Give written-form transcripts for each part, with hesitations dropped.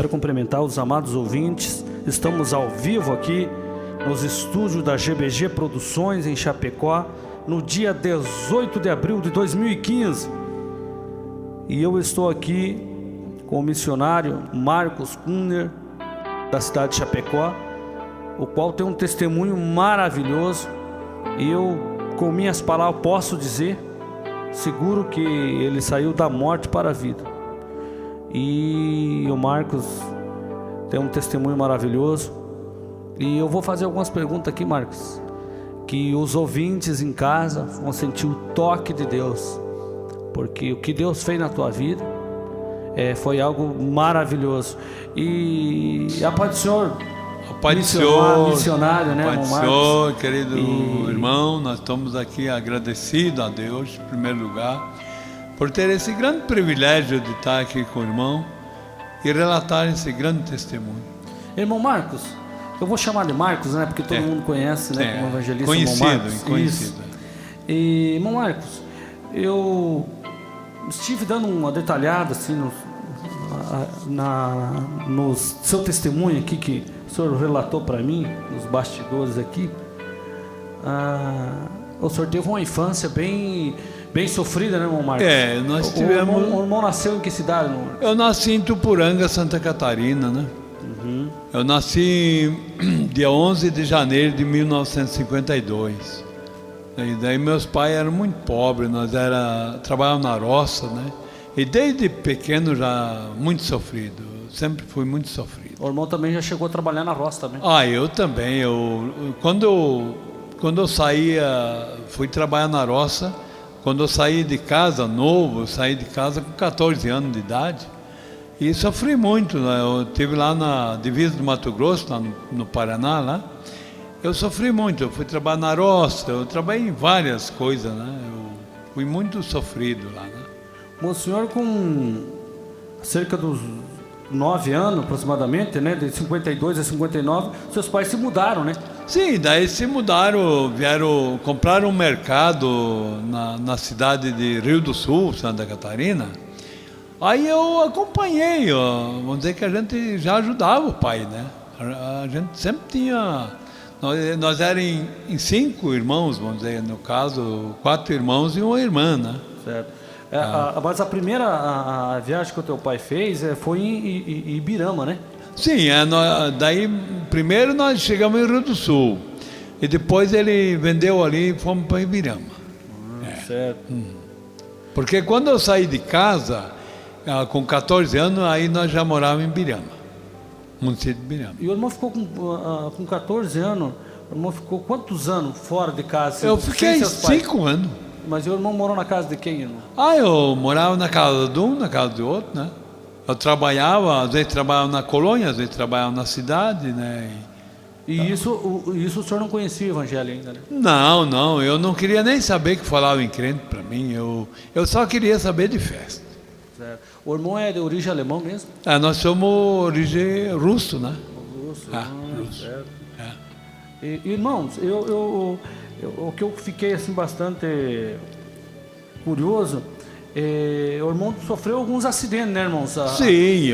Quero cumprimentar os amados ouvintes. Estamos ao vivo aqui nos estúdios da GBG Produções em Chapecó, no dia 18 de abril de 2015. E eu estou aqui com o missionário Marcos Kunner, da cidade de Chapecó, o qual tem um testemunho maravilhoso. E eu, com minhas palavras, posso dizer, seguro que ele saiu da morte para a vida. E o Marcos tem um testemunho maravilhoso. E eu vou fazer algumas perguntas aqui, Marcos, que os ouvintes em casa vão sentir o toque de Deus, porque o que Deus fez na tua vida foi algo maravilhoso. E a paz do Senhor, a paz do Senhor, missionário, né, a paz do Senhor, querido irmão, nós estamos aqui agradecidos a Deus, em primeiro lugar, por ter esse grande privilégio de estar aqui com o irmão e relatar esse grande testemunho. Irmão Marcos, eu vou chamar de Marcos, né, porque todo mundo conhece, né, como evangelista, conhecido, irmão Marcos. Conhecido. E, irmão Marcos, eu estive dando uma detalhada assim no seu testemunho aqui, que o senhor relatou para mim, nos bastidores aqui. O senhor teve uma infância bem sofrida, né, irmão Marcos? Nós tivemos... O irmão nasceu em que cidade, irmão Marcos? Eu nasci em Tupuranga, Santa Catarina, né? Eu nasci dia 11 de janeiro de 1952. E daí meus pais eram muito pobres, trabalhavam na roça, né? E desde pequeno já muito sofrido, sempre fui muito sofrido. O irmão também já chegou a trabalhar na roça também? Eu também. Quando eu saía, fui trabalhar na roça. Quando eu saí de casa novo, eu saí de casa com 14 anos de idade. E sofri muito, né? Eu estive lá na divisa do Mato Grosso, lá no Paraná, lá. Eu sofri muito, eu fui trabalhar na roça, eu trabalhei em várias coisas, né? Eu fui muito sofrido lá, né? O senhor, com cerca dos 9 anos aproximadamente, né? De 52 a 59, seus pais se mudaram, né? Sim, daí se mudaram, compraram um mercado na cidade de Rio do Sul, Santa Catarina. Aí eu acompanhei, vamos dizer que a gente já ajudava o pai, né? A gente sempre tinha... Nós éramos em 5 irmãos, vamos dizer, no caso, 4 irmãos e uma irmã, né? Certo. Mas a primeira viagem que o teu pai fez foi em Ibirama, né? Sim, daí primeiro nós chegamos em Rio do Sul. E depois ele vendeu ali e fomos para Ibirama. Certo. Porque quando eu saí de casa... com 14 anos, aí nós já morávamos em Ibirama, município de Ibirama. E o irmão ficou com 14 anos, o irmão ficou quantos anos fora de casa? Eu fiquei 5 anos. Mas o irmão morou na casa de quem, irmão? Eu morava na casa de um, na casa do outro, né? Eu trabalhava, às vezes trabalhava na colônia, às vezes trabalhava na cidade, né? Isso o senhor não conhecia o evangelho ainda, né? Não, eu não queria nem saber que falava em crente para mim, eu só queria saber de festa. Certo. O irmão é de origem alemã mesmo? Nós somos origem russo, né? Russo. Certo. Irmãos, o que eu fiquei assim bastante curioso, o irmão sofreu alguns acidentes, né, irmãos? Sim,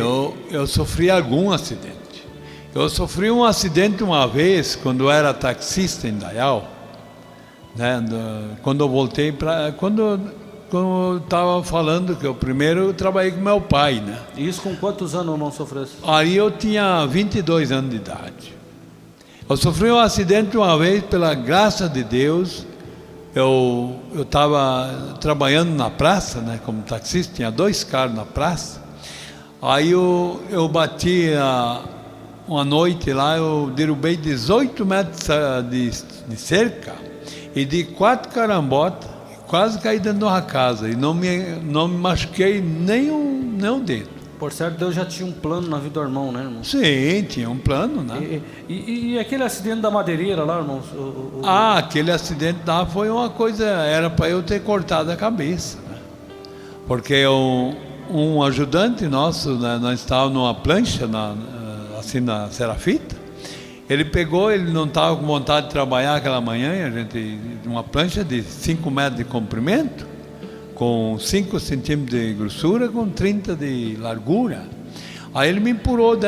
eu sofri algum acidente. Eu sofri um acidente uma vez, quando eu era taxista em Dayal, né? Quando eu voltei para... Como eu estava falando, que eu primeiro trabalhei com meu pai, né? E isso com quantos anos o irmão sofreu isso? Aí eu tinha 22 anos de idade. Eu sofri um acidente uma vez, pela graça de Deus. Eu estava trabalhando na praça, né, como taxista, tinha 2 carros na praça. Aí eu bati uma noite lá, eu derrubei 18 metros de cerca e de 4 carambotas. Quase caí dentro de uma casa e não me machuquei nem um dedo. Por certo, Deus já tinha um plano na vida do irmão, né, irmão? Sim, tinha um plano, né? E aquele acidente da madeireira lá, irmão? Aquele acidente lá foi uma coisa, era para eu ter cortado a cabeça, né? Porque um ajudante nosso, né, nós estávamos numa plancha, assim na Serafita. Ele não estava com vontade de trabalhar aquela manhã, uma plancha de 5 metros de comprimento, com 5 centímetros de grossura, com 30 de largura. Aí ele me empurrou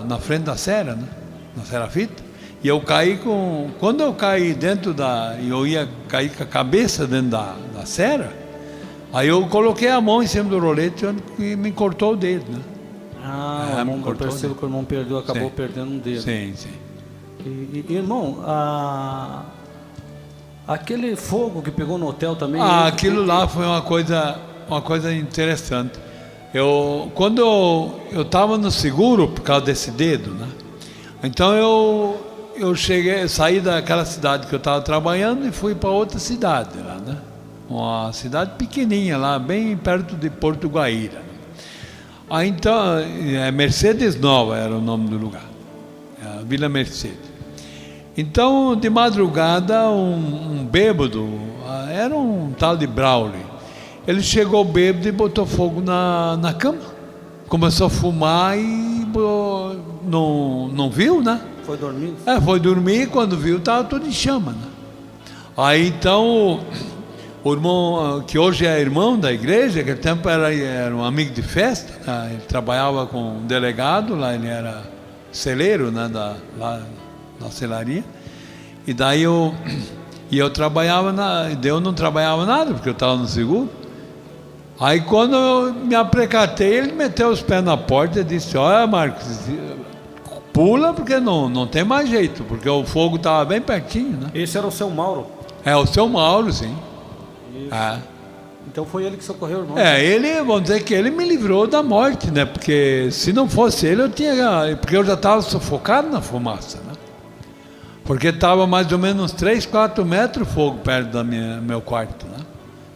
na frente da serra, né? Na serra-fita. E eu caí quando eu caí eu ia cair com a cabeça dentro da serra, aí eu coloquei a mão em cima do rolete e me cortou o dedo, né? O irmão, eu percebo que o irmão acabou perdendo um dedo. Sim, sim. E, irmão, aquele fogo que pegou no hotel também... aquilo lá foi uma coisa interessante. Quando eu estava no seguro por causa desse dedo, né? Então eu saí daquela cidade que eu estava trabalhando e fui para outra cidade lá, né? Uma cidade pequenininha lá, bem perto de Porto Guaíra. Aí então, Mercedes Nova era o nome do lugar, Vila Mercedes. Então, de madrugada, um bêbado, era um tal de Brauli, ele chegou bêbado e botou fogo na cama, começou a fumar e não viu, né? Foi dormir? Foi dormir, quando viu estava tudo em chama, né? Aí então, o irmão, que hoje é irmão da igreja, naquele tempo era um amigo de festa, né? Ele trabalhava com um delegado, lá ele era celeiro, né? Lá na celaria, e daí eu trabalhava, eu não trabalhava nada, porque eu estava no seguro. Aí quando eu me aprecatei, ele meteu os pés na porta e disse: olha, Marcos, pula, porque não tem mais jeito, porque o fogo estava bem pertinho, né? Esse era o seu Mauro? O seu Mauro, sim. Então foi ele que socorreu o irmão? Vamos dizer que ele me livrou da morte, né? Porque se não fosse ele, porque eu já estava sufocado na fumaça, né? Porque estava mais ou menos uns 3, 4 metros de fogo perto do meu quarto, né?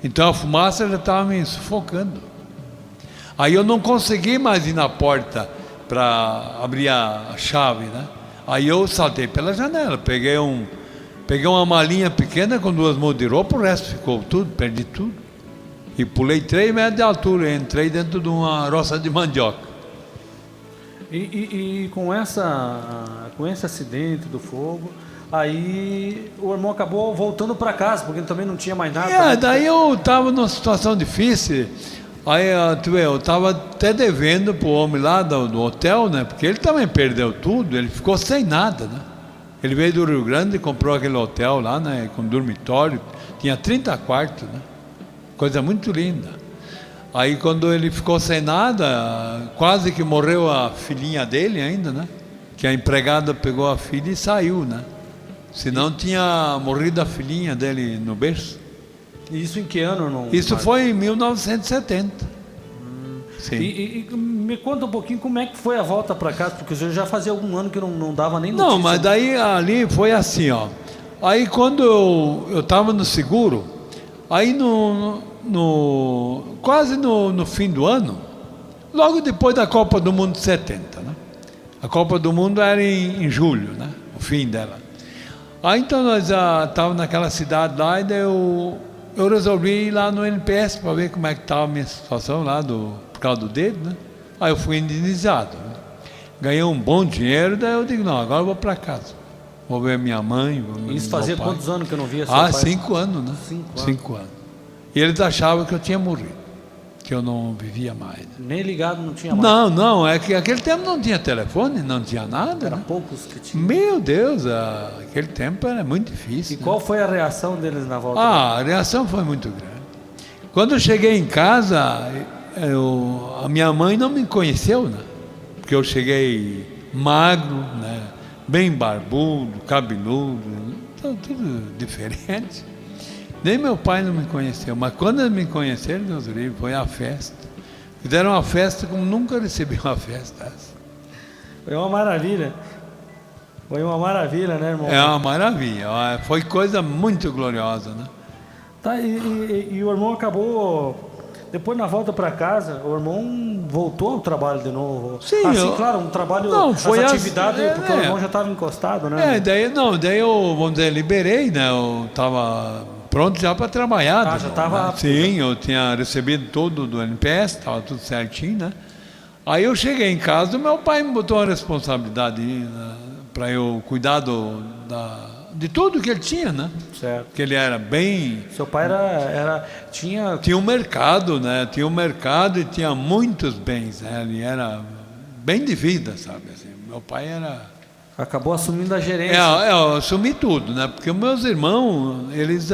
Então a fumaça já estava me sufocando. Aí eu não consegui mais ir na porta para abrir a chave, né? Aí eu saltei pela janela, peguei uma malinha pequena com 2 mudas de roupa, o resto ficou tudo, perdi tudo. E pulei 3 metros de altura, entrei dentro de uma roça de mandioca. E com esse acidente do fogo, aí o irmão acabou voltando para casa, porque ele também não tinha mais nada. Daí eu estava numa situação difícil. Aí eu estava até devendo para o homem lá do hotel, né? Porque ele também perdeu tudo, ele ficou sem nada, né? Ele veio do Rio Grande e comprou aquele hotel lá, né? Com dormitório, tinha 30 quartos, né? Coisa muito linda. Aí quando ele ficou sem nada, quase que morreu a filhinha dele ainda, né? Que a empregada pegou a filha e saiu, né? Senão tinha morrido a filhinha dele no berço. Isso em que ano, irmão? Isso foi em 1970. Sim. E me conta um pouquinho como é que foi a volta para casa, porque o senhor já fazia algum ano que não dava nem notícia. Não, mas daí ali foi assim, ó. Aí quando eu estava no seguro, aí quase no fim do ano, logo depois da Copa do Mundo de 70, né? A Copa do Mundo era em julho, né? O fim dela. Aí então nós já estávamos naquela cidade lá, e daí eu resolvi ir lá no NPS para ver como é que estava a minha situação lá, por causa do dedo, né? Aí eu fui indenizado, né? Ganhei um bom dinheiro, daí eu digo, não, agora eu vou para casa. Vou ver minha mãe, vou ver Isso fazia quantos anos que eu não via seu pai? pai? 5 anos, né? 5 anos. E eles achavam que eu tinha morrido, que eu não vivia mais. Né? Nem ligado não tinha mais? Não, é que naquele tempo não tinha telefone, não tinha nada. Era né? poucos que tinham. Meu Deus, aquele tempo era muito difícil. E né? qual foi a reação deles na volta? A reação foi muito grande. Quando eu cheguei em casa, a minha mãe não me conheceu, né? Porque eu cheguei magro, né? Bem barbudo, cabeludo, tudo diferente. Nem meu pai não me conheceu, mas quando eles me conheceram, Deus livre, foi a festa. Fizeram uma festa como nunca recebi uma festa. Foi uma maravilha. Foi uma maravilha, né, irmão? É uma maravilha. Foi coisa muito gloriosa, né? Tá, e o irmão acabou... Depois, na volta para casa, o irmão voltou ao trabalho de novo. Sim, claro, um trabalho, não, foi atividade, porque o irmão já estava encostado, né? Daí eu, vamos dizer, liberei, né? Eu estava pronto já para trabalhar. Já estava... Né? Sim, eu tinha recebido tudo do NPS, estava tudo certinho, né? Aí eu cheguei em casa, meu pai me botou uma responsabilidade, né, para eu cuidar de tudo que ele tinha, né? Certo. Que ele era bem... Seu pai tinha um mercado, né? Tinha um mercado e tinha muitos bens, né? Ele era bem de vida, sabe? Assim, meu pai era... Acabou assumindo a gerência. Eu assumi tudo, né? Porque meus irmãos, eles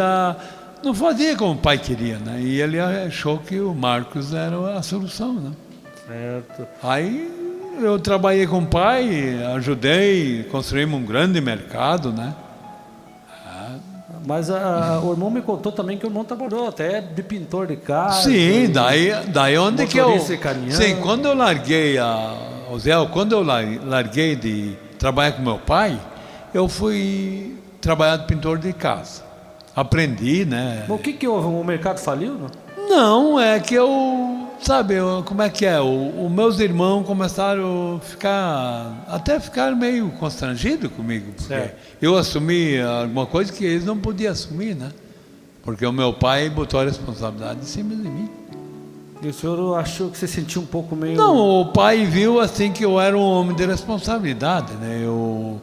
não faziam como o pai queria, né? E ele achou que o Marcos era a solução, né? Certo. Aí eu trabalhei com o pai, ajudei, construímos um grande mercado, né? Mas o irmão me contou também que o irmão trabalhou até de pintor de casa. Sim, daí onde que eu... motorista de caminhão. Sim, quando eu larguei quando eu larguei de trabalhar com meu pai, eu fui trabalhar de pintor de casa. Aprendi, né? Mas o que houve? O mercado faliu, não? Não, é que sabe, como é que é? Os meus irmãos começaram a ficar meio constrangidos comigo, porque Certo. eu assumi alguma coisa que eles não podiam assumir, né? Porque o meu pai botou a responsabilidade em cima de mim. E o senhor achou que você sentiu um pouco meio... Não, o pai viu assim que eu era um homem de responsabilidade, né? Eu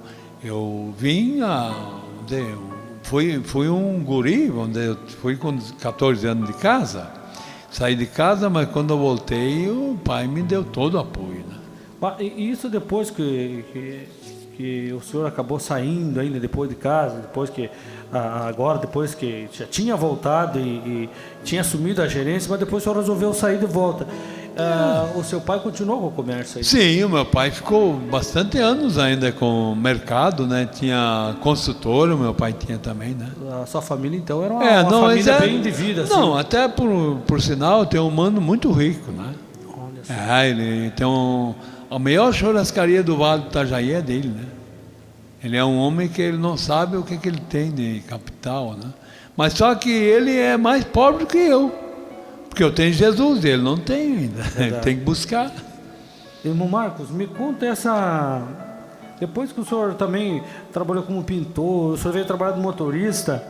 fui um guri, eu fui com 14 anos de casa, saí de casa, mas quando eu voltei, o pai me deu todo o apoio, né? E isso depois que o senhor acabou saindo ainda, depois de casa, depois que já tinha voltado e tinha assumido a gerência, mas depois o senhor resolveu sair de volta. O seu pai continuou com o comércio aí? Sim, o meu pai ficou bastante anos ainda com o mercado, né? Tinha consultor, o meu pai tinha também, né? A sua família, então, era uma família bem de vida, assim? Não, até por sinal, tem um mano muito rico, né? Olha só. Ele tem a maior churrascaria do Vale do Itajaí é dele, né? Ele é um homem que ele não sabe o que ele tem de capital, né? Mas só que ele é mais pobre do que eu. Porque eu tenho Jesus, ele não tem ainda. Ele tem que buscar. Irmão Marcos, me conta essa... Depois que o senhor também trabalhou como pintor, o senhor veio trabalhar de motorista,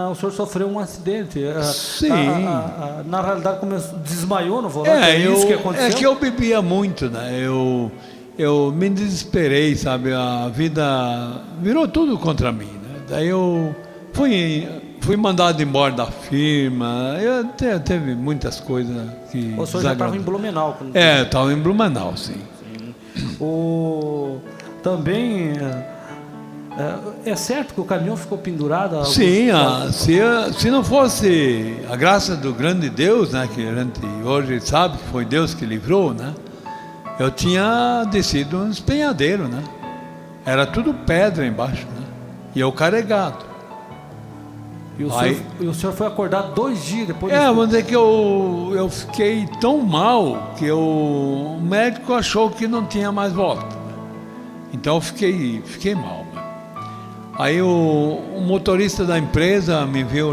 o senhor sofreu um acidente. Sim. Na realidade, desmaiou no volante, isso que aconteceu? É que eu bebia muito, né? Eu me desesperei, sabe? A vida virou tudo contra mim, né? Daí eu fui mandado embora da firma. Teve muitas coisas que... O senhor já estava em Blumenau? Eu estava em Blumenau, sim. Também é certo que o caminhão ficou pendurado? Sim, se não fosse a graça do grande Deus, né? Que a gente hoje sabe que foi Deus que livrou, né? Eu tinha descido um despenhadeiro, né? Era tudo pedra embaixo, né? E eu carregado. E o senhor foi acordar 2 dias depois? Vamos dizer que eu fiquei tão mal que o médico achou que não tinha mais volta. Então eu fiquei mal. Né? Aí o motorista da empresa me viu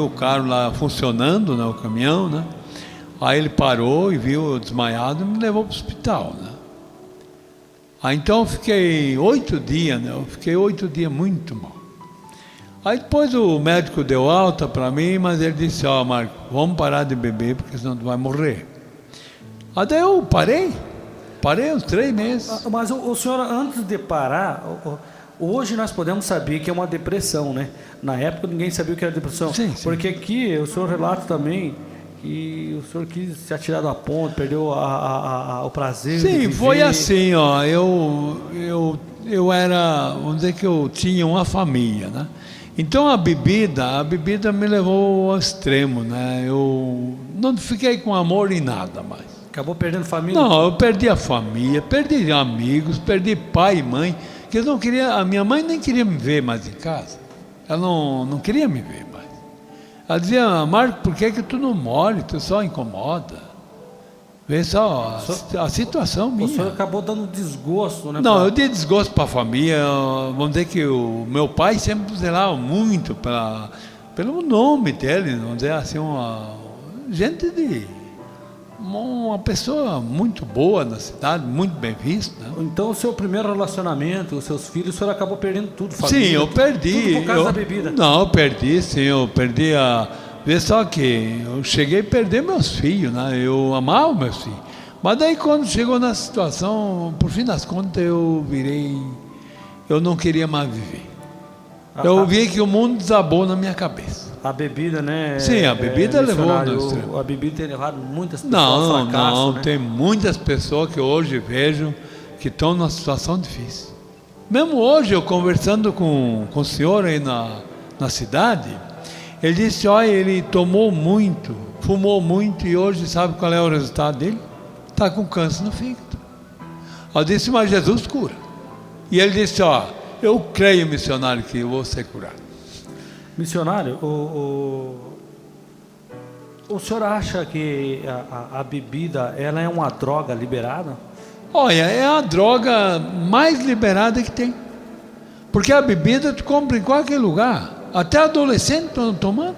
o carro lá funcionando, né, o caminhão, né? Aí ele parou e viu eu desmaiado e me levou para o hospital, né? Aí então eu fiquei 8 dias, né? Eu fiquei 8 dias muito mal. Aí depois o médico deu alta para mim, mas ele disse, Marco, vamos parar de beber, porque senão tu vai morrer. Aí daí eu parei uns 3 meses. Mas o senhor, antes de parar, hoje nós podemos saber que é uma depressão, né? Na época ninguém sabia o que era depressão. Sim. Porque aqui o senhor relata também que o senhor quis se atirar da ponte, perdeu o prazer. Sim, foi assim, eu era, vamos dizer que eu tinha uma família, né? Então a bebida me levou ao extremo, né? Eu não fiquei com amor em nada mais. Acabou perdendo família? Não, eu perdi a família, perdi amigos, perdi pai e mãe, que eu não queria, a minha mãe nem queria me ver mais em casa. Ela não queria me ver mais. Ela dizia, Marco, por que tu não morre? Tu só incomoda. Vê só a situação minha. O senhor acabou dando desgosto, né? Não, eu dei desgosto para a família. Vamos dizer que o meu pai sempre zelava muito pelo nome dele, vamos dizer assim, uma pessoa muito boa na cidade, muito bem vista. Né? Então o seu primeiro relacionamento, os seus filhos, o senhor acabou perdendo tudo, família? Sim, eu perdi. Tudo por causa da bebida? Não, eu perdi, sim, eu perdi Vê só que eu cheguei a perder meus filhos, né? Eu amava meus filhos. Mas daí quando chegou na situação, por fim das contas, eu não queria mais viver. Eu vi que o mundo desabou na minha cabeça. A bebida, né? Sim, a bebida levou no extremo. A bebida tem levado muitas pessoas Não, ao fracasso, não, né? tem muitas pessoas que hoje vejo que estão numa situação difícil. Mesmo hoje, eu conversando com o senhor aí na cidade, ele disse, olha, ele tomou muito, fumou muito e hoje sabe qual é o resultado dele? Está com câncer no fígado. Eu disse, mas Jesus cura. E ele disse, ó, eu creio, missionário, que eu vou ser curado. Missionário, o senhor acha que a bebida ela é uma droga liberada? Olha, é a droga mais liberada que tem. Porque a bebida tu compra em qualquer lugar. Até adolescentes estão tomando.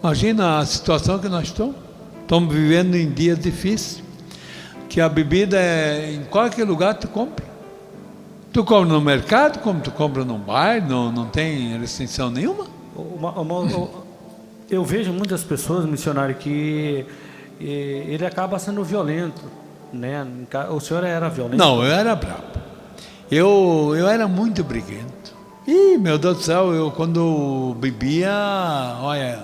Imagina a situação que nós estamos. Estamos vivendo em dias difíceis. Que a bebida é em qualquer lugar tu compra. Tu compra no mercado, como tu compra num bar, não tem restrição nenhuma. Eu vejo muitas pessoas, missionário, que ele acaba sendo violento, né? O senhor era violento? Não, eu era bravo. Eu era muito briguento. Ih, meu Deus do céu, eu quando bebia, olha,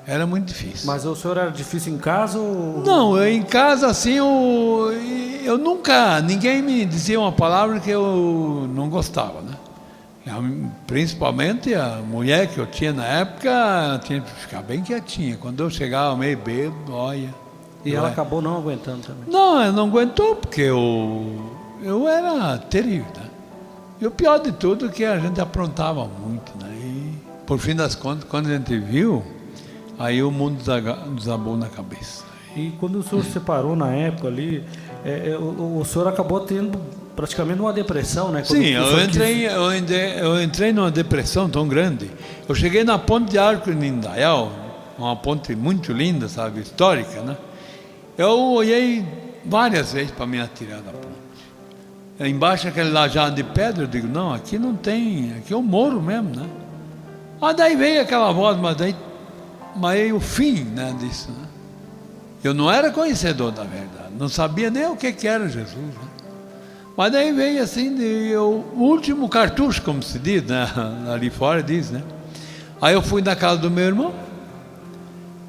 era muito difícil. Mas o senhor era difícil em casa ou... Não, em casa assim, eu nunca, ninguém me dizia uma palavra que eu não gostava, né? Principalmente a mulher que eu tinha na época, tinha que ficar bem quietinha. Quando eu chegava meio bêbado, olha... E ela acabou não aguentando também? Não, ela não aguentou, porque eu era terrível, né? E o pior de tudo é que a gente aprontava muito, né? E, por fim das contas, quando a gente viu, aí o mundo desabou na cabeça. E quando o senhor se separou na época ali, o senhor acabou tendo praticamente uma depressão, né? Sim, eu entrei numa depressão tão grande. Eu cheguei na ponte de Arco em Indaial, uma ponte muito linda, sabe, histórica, né? Eu olhei várias vezes para me atirar da ponte. Embaixo aquele lajado de pedra, eu digo, não, aqui não tem, aqui eu moro mesmo, né? Mas daí veio aquela voz, mas o fim, né, disso, né? Eu não era conhecedor da verdade, não sabia nem o que era Jesus, né? Mas daí veio assim, o último cartucho, como se diz, né? Ali fora diz, né? Aí eu fui na casa do meu irmão,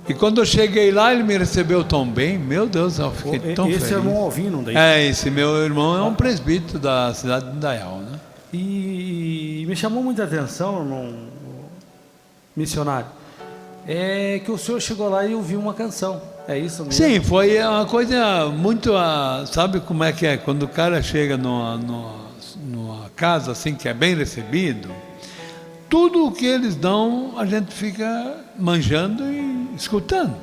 e quando eu cheguei lá, ele me recebeu tão bem, meu Deus, eu fiquei tão feliz. Esse irmão Alvino daí? Esse meu irmão é um presbítero da cidade de Indaial, né? E me chamou muita atenção, irmão missionário, é que o senhor chegou lá e ouviu uma canção, é isso mesmo? Sim, foi uma coisa muito, sabe como é que é? Quando o cara chega numa casa assim, que é bem recebido, tudo o que eles dão, a gente fica manjando e escutando.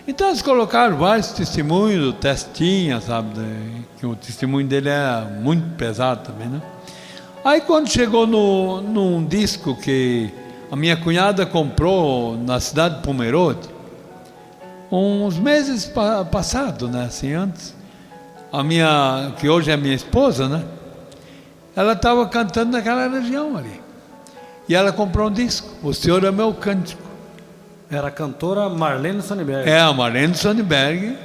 Então eles colocaram vários testemunhos do Testinha, sabe? Que o testemunho dele era muito pesado também, né? Aí quando chegou num disco que a minha cunhada comprou na cidade de Pomerode, uns meses passados, né? Assim, antes, que hoje é minha esposa, né? Ela estava cantando naquela região ali. E ela comprou um disco, O Senhor é Meu Cântico. Era a cantora Marlene Sonnenberg. É, a Marlene Sonnenberg,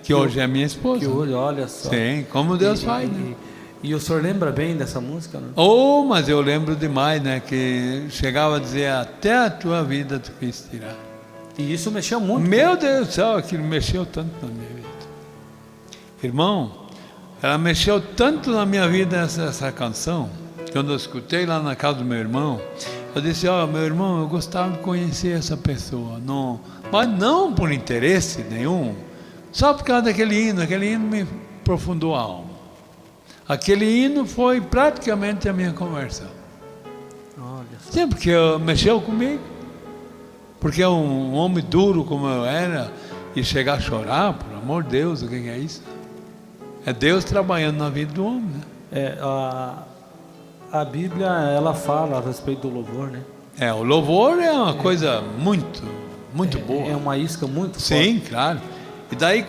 que hoje é minha esposa. Que hoje, olha só. Sim, como Deus faz, né? E o senhor lembra bem dessa música, né? Oh, mas eu lembro demais, né? Que chegava a dizer, até a tua vida tu quis tirar. E isso mexeu muito. Meu Deus do céu, aquilo mexeu tanto na minha vida. Irmão, ela mexeu tanto na minha vida essa canção. Quando eu escutei lá na casa do meu irmão, eu disse, meu irmão, eu gostava de conhecer essa pessoa, não, mas não por interesse nenhum, só por causa daquele hino me aprofundou a alma. Aquele hino foi praticamente a minha conversão. Olha só. Sim, porque mexeu comigo, porque um homem duro como eu era, e chegar a chorar, por amor de Deus, o que é isso? É Deus trabalhando na vida do homem, né? A Bíblia, ela fala a respeito do louvor, né? O louvor é uma coisa muito boa. É uma isca muito forte. Sim, claro. E daí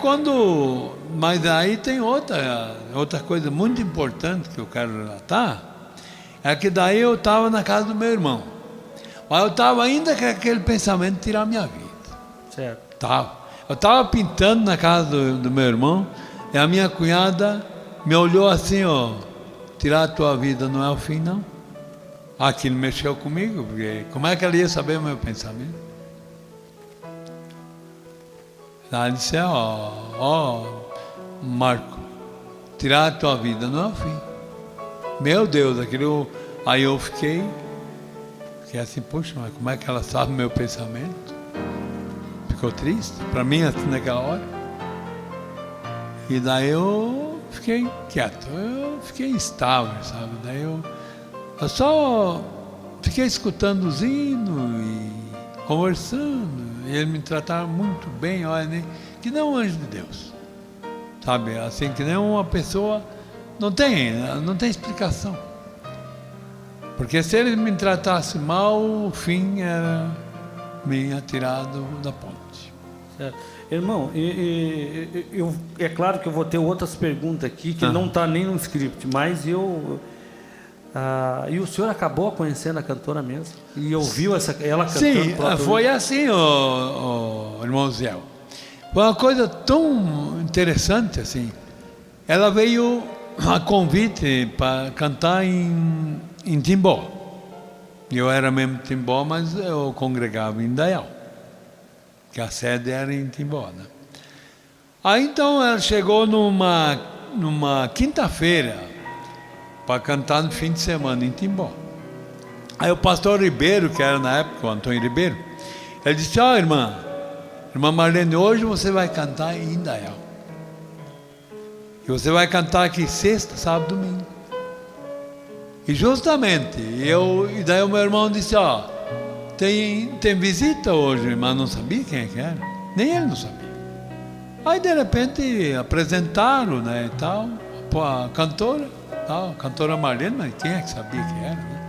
mas aí tem outra coisa muito importante que eu quero relatar, é que daí eu estava na casa do meu irmão. Mas eu estava ainda com aquele pensamento de tirar a minha vida. Certo. Eu estava pintando na casa do meu irmão, e a minha cunhada me olhou assim, tirar a tua vida não é o fim, não. Aquilo mexeu comigo, porque como é que ela ia saber o meu pensamento? Ela disse, Marco, tirar a tua vida não é o fim. Meu Deus, aquilo... Aí eu fiquei assim, poxa, mas como é que ela sabe o meu pensamento? Ficou triste, para mim, assim, naquela hora. E daí eu fiquei quieto, eu fiquei instável, sabe? Daí eu só fiquei escutando os hinos e conversando. E ele me tratava muito bem, olha, que nem um anjo de Deus, sabe? Assim, que nem uma pessoa, não tem explicação. Porque se ele me tratasse mal, o fim era me atirado da ponte. Certo. Irmão, é claro que eu vou ter outras perguntas aqui, que não está nem no script, mas e o senhor acabou conhecendo a cantora mesmo? E ouviu ela cantando? Sim, foi assim, o irmão Zé. Foi uma coisa tão interessante assim. Ela veio a convite para cantar em Timbó. Eu era mesmo de Timbó, mas eu congregava em Indaial, que a sede era em Timbó, né? Aí então ela chegou numa quinta-feira para cantar no fim de semana em Timbó. Aí o pastor Ribeiro, que era na época o Antônio Ribeiro, ele disse, irmã Marlene, hoje você vai cantar em Indaial. E você vai cantar aqui sexta, sábado, domingo. E justamente, e daí o meu irmão disse, tem visita hoje, mas não sabia quem é que era. Nem ele não sabia. Aí de repente apresentaram, né, e tal, a cantora Marlene, mas quem é que sabia que era, né?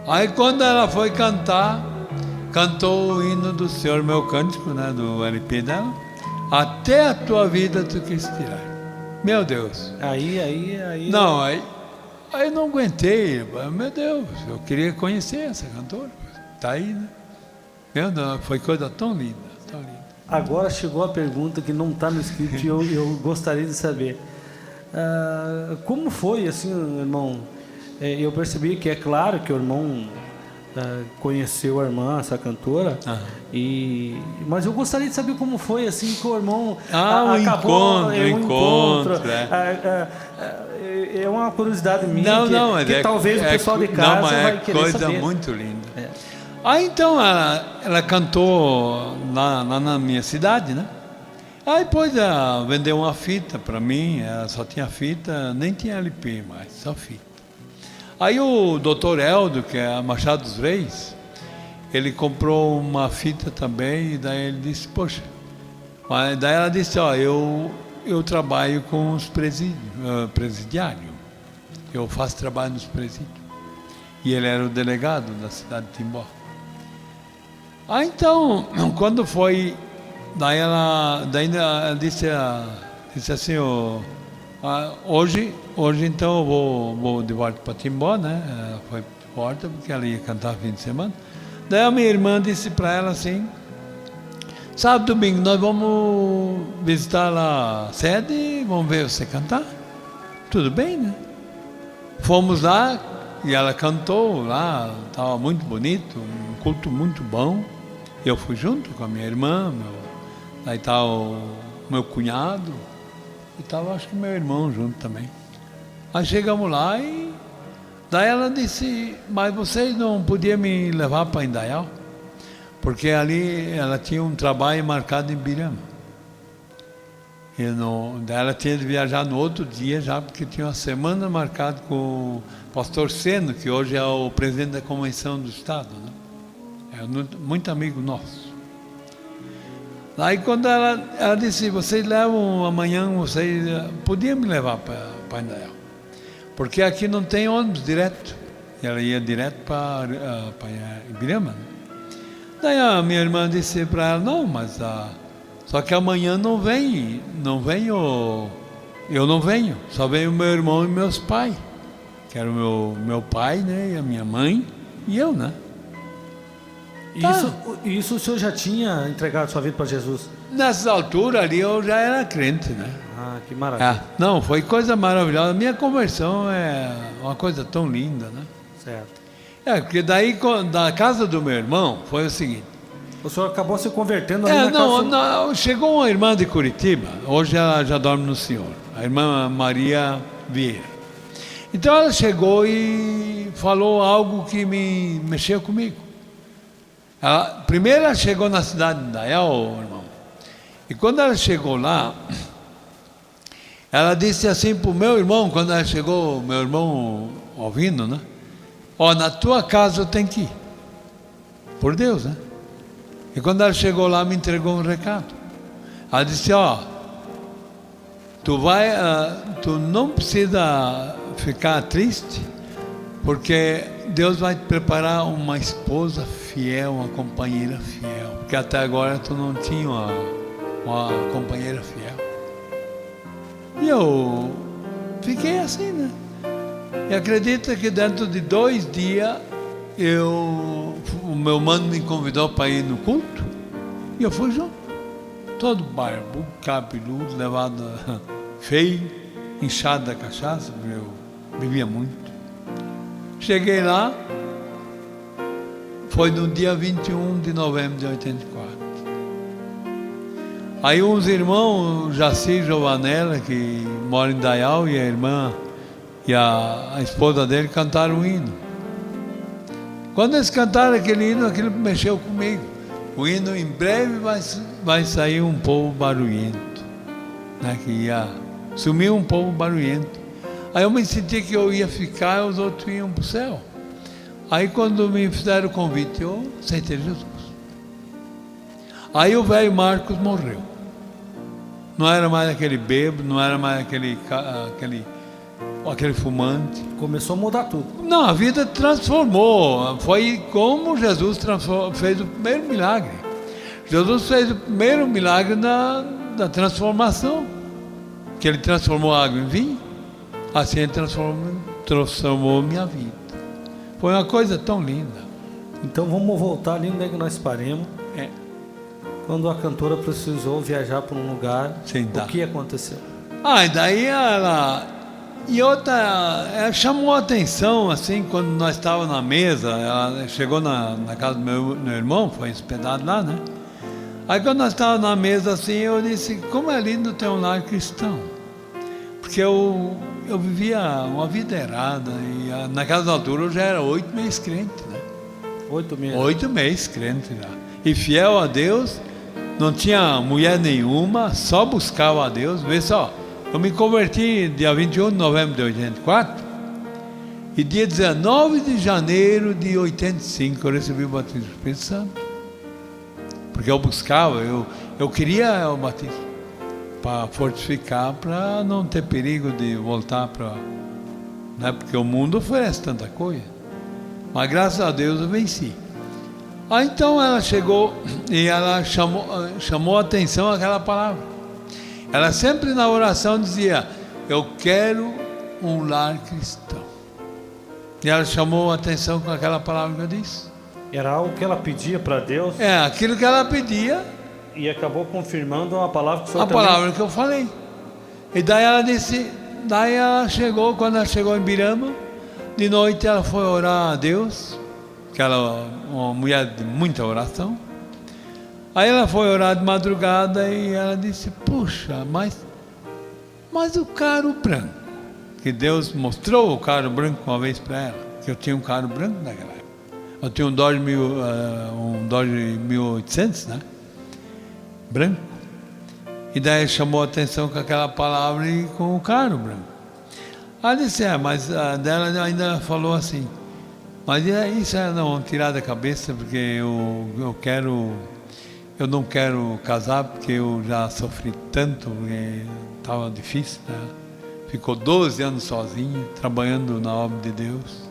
Aí quando ela foi cantar, cantou o hino do Senhor Meu Cântico, né, do LP dela, até a tua vida tu quis tirar. Meu Deus. Aí. Não, aí não aguentei. Meu Deus, eu queria conhecer essa cantora. Está aí, né? Meu Deus, foi coisa tão linda, tão linda. Agora chegou a pergunta que não está no script e eu gostaria de saber. Como foi, assim, irmão? Eu percebi que é claro que o irmão conheceu a irmã, essa cantora, mas eu gostaria de saber como foi, assim, que o irmão acabou... O encontro. É uma curiosidade minha, que talvez o pessoal de casa vai querer saber. Coisa muito linda. Aí então ela cantou na minha cidade, né? Aí depois ela vendeu uma fita para mim, ela só tinha fita, nem tinha LP mais, só fita. Aí o doutor Eldo, que é a Machado dos Reis, ele comprou uma fita também, e daí ele disse, poxa, daí ela disse, eu trabalho com os presidiários, eu faço trabalho nos presídios. E ele era o delegado da cidade de Timbó. Aí então, quando foi, daí ela disse assim, hoje então eu vou de volta para Timbó, né? Ela foi de volta porque ela ia cantar fim de semana. Daí a minha irmã disse para ela assim, sábado, domingo, nós vamos visitar lá a sede, vamos ver você cantar. Tudo bem, né? Fomos lá e ela cantou lá, estava muito bonito, um culto muito bom. Eu fui junto com a minha irmã, aí estava o meu cunhado, e estava acho que meu irmão junto também. Aí chegamos lá e daí ela disse, mas vocês não podiam me levar para Indaial? Porque ali ela tinha um trabalho marcado em Birama. Daí ela tinha de viajar no outro dia já, porque tinha uma semana marcada com o pastor Seno, que hoje é o presidente da Convenção do Estado, né? É muito amigo nosso. Aí quando ela disse, vocês levam amanhã, vocês podiam me levar para Indaial, porque aqui não tem ônibus direto. E ela ia direto para Ibirama, né? Daí a minha irmã disse para ela, não, mas só que amanhã eu não venho, só veio o meu irmão e meus pais, que era o meu pai, né, e a minha mãe e eu, né? Isso o senhor já tinha entregado sua vida para Jesus? Nessas alturas ali eu já era crente, né? Que maravilha. Não, foi coisa maravilhosa. A minha conversão é uma coisa tão linda, né? Certo. Porque daí, da casa do meu irmão, foi o seguinte. O senhor acabou se convertendo ali na não, casa... não, chegou uma irmã de Curitiba, hoje ela já dorme no Senhor, a irmã Maria Vieira. Então ela chegou e falou algo que me mexeu comigo. Primeiro ela chegou na cidade de Indaial, irmão, e quando ela chegou lá, ela disse assim para o meu irmão, quando ela chegou, meu irmão ouvindo, né? Ó, na tua casa eu tenho que ir, por Deus, né? E quando ela chegou lá, me entregou um recado. Ela disse, ó, tu não precisa ficar triste, porque Deus vai te preparar uma esposa fiel, uma companheira fiel, porque até agora tu não tinha uma companheira fiel. E eu fiquei assim, né? E acredita que dentro de 2 dias, o meu mano me convidou para ir no culto, e eu fui junto. Todo barbudo, cabeludo, levado feio, inchado da cachaça, porque eu bebia muito. Cheguei lá, foi no dia 21 de novembro de 84. Aí uns irmãos, o Jaci e Giovanella, que moram em Dayal, e a irmã e a esposa dele cantaram um hino. Quando eles cantaram aquele hino, aquilo mexeu comigo. O hino, em breve vai sair um povo barulhento, né? Que ia sumir um povo barulhento. Aí eu me senti que eu ia ficar e os outros iam para o céu. Aí quando me fizeram o convite, eu aceitei Jesus. Aí o velho Marcos morreu. Não era mais aquele bêbado, não era mais aquele fumante. Começou a mudar tudo. Não, a vida transformou. Foi como Jesus fez o primeiro milagre. Jesus fez o primeiro milagre da transformação. Que ele transformou a água em vinho. Assim ele transformou minha vida. Foi uma coisa tão linda. Então vamos voltar ali onde é que nós paremos. Quando a cantora precisou viajar para um lugar, o que aconteceu? E daí ela chamou a atenção, assim, quando nós estávamos na mesa. Ela chegou na casa do meu irmão, foi hospedado lá, né? Aí quando nós estávamos na mesa, assim, eu disse, como é lindo ter um lar cristão. Porque eu vivia uma vida errada, e naquela altura eu já era 8 meses crente, né? 8 meses? 8 meses crente já. E fiel a Deus, não tinha mulher nenhuma, só buscava a Deus. Vê só, eu me converti dia 21 de novembro de 84, e dia 19 de janeiro de 85 eu recebi o batismo do Espírito Santo. Porque eu buscava, eu queria o batismo, para fortificar, para não ter perigo de voltar para... Né? Porque o mundo oferece tanta coisa. Mas graças a Deus eu venci. Então ela chegou e ela chamou a atenção aquela palavra. Ela sempre na oração dizia, eu quero um lar cristão. E ela chamou a atenção com aquela palavra que eu disse. Era algo que ela pedia para Deus? Aquilo que ela pedia. E acabou confirmando a palavra que o senhor palavra que eu falei. E daí ela disse, chegou, quando ela chegou em Birama, de noite ela foi orar a Deus, que ela é uma mulher de muita oração. Aí ela foi orar de madrugada e ela disse, puxa, mas o caro branco, que Deus mostrou o caro branco uma vez para ela, que eu tinha um caro branco naquela época. Eu tinha um Dodge 1800, né? Branco. E daí chamou a atenção com aquela palavra e com o caro branco. Ela disse, mas dela ainda falou assim, mas isso não tirar da cabeça, porque eu não quero casar, porque eu já sofri tanto, estava difícil, né? Ficou 12 anos sozinha, trabalhando na obra de Deus,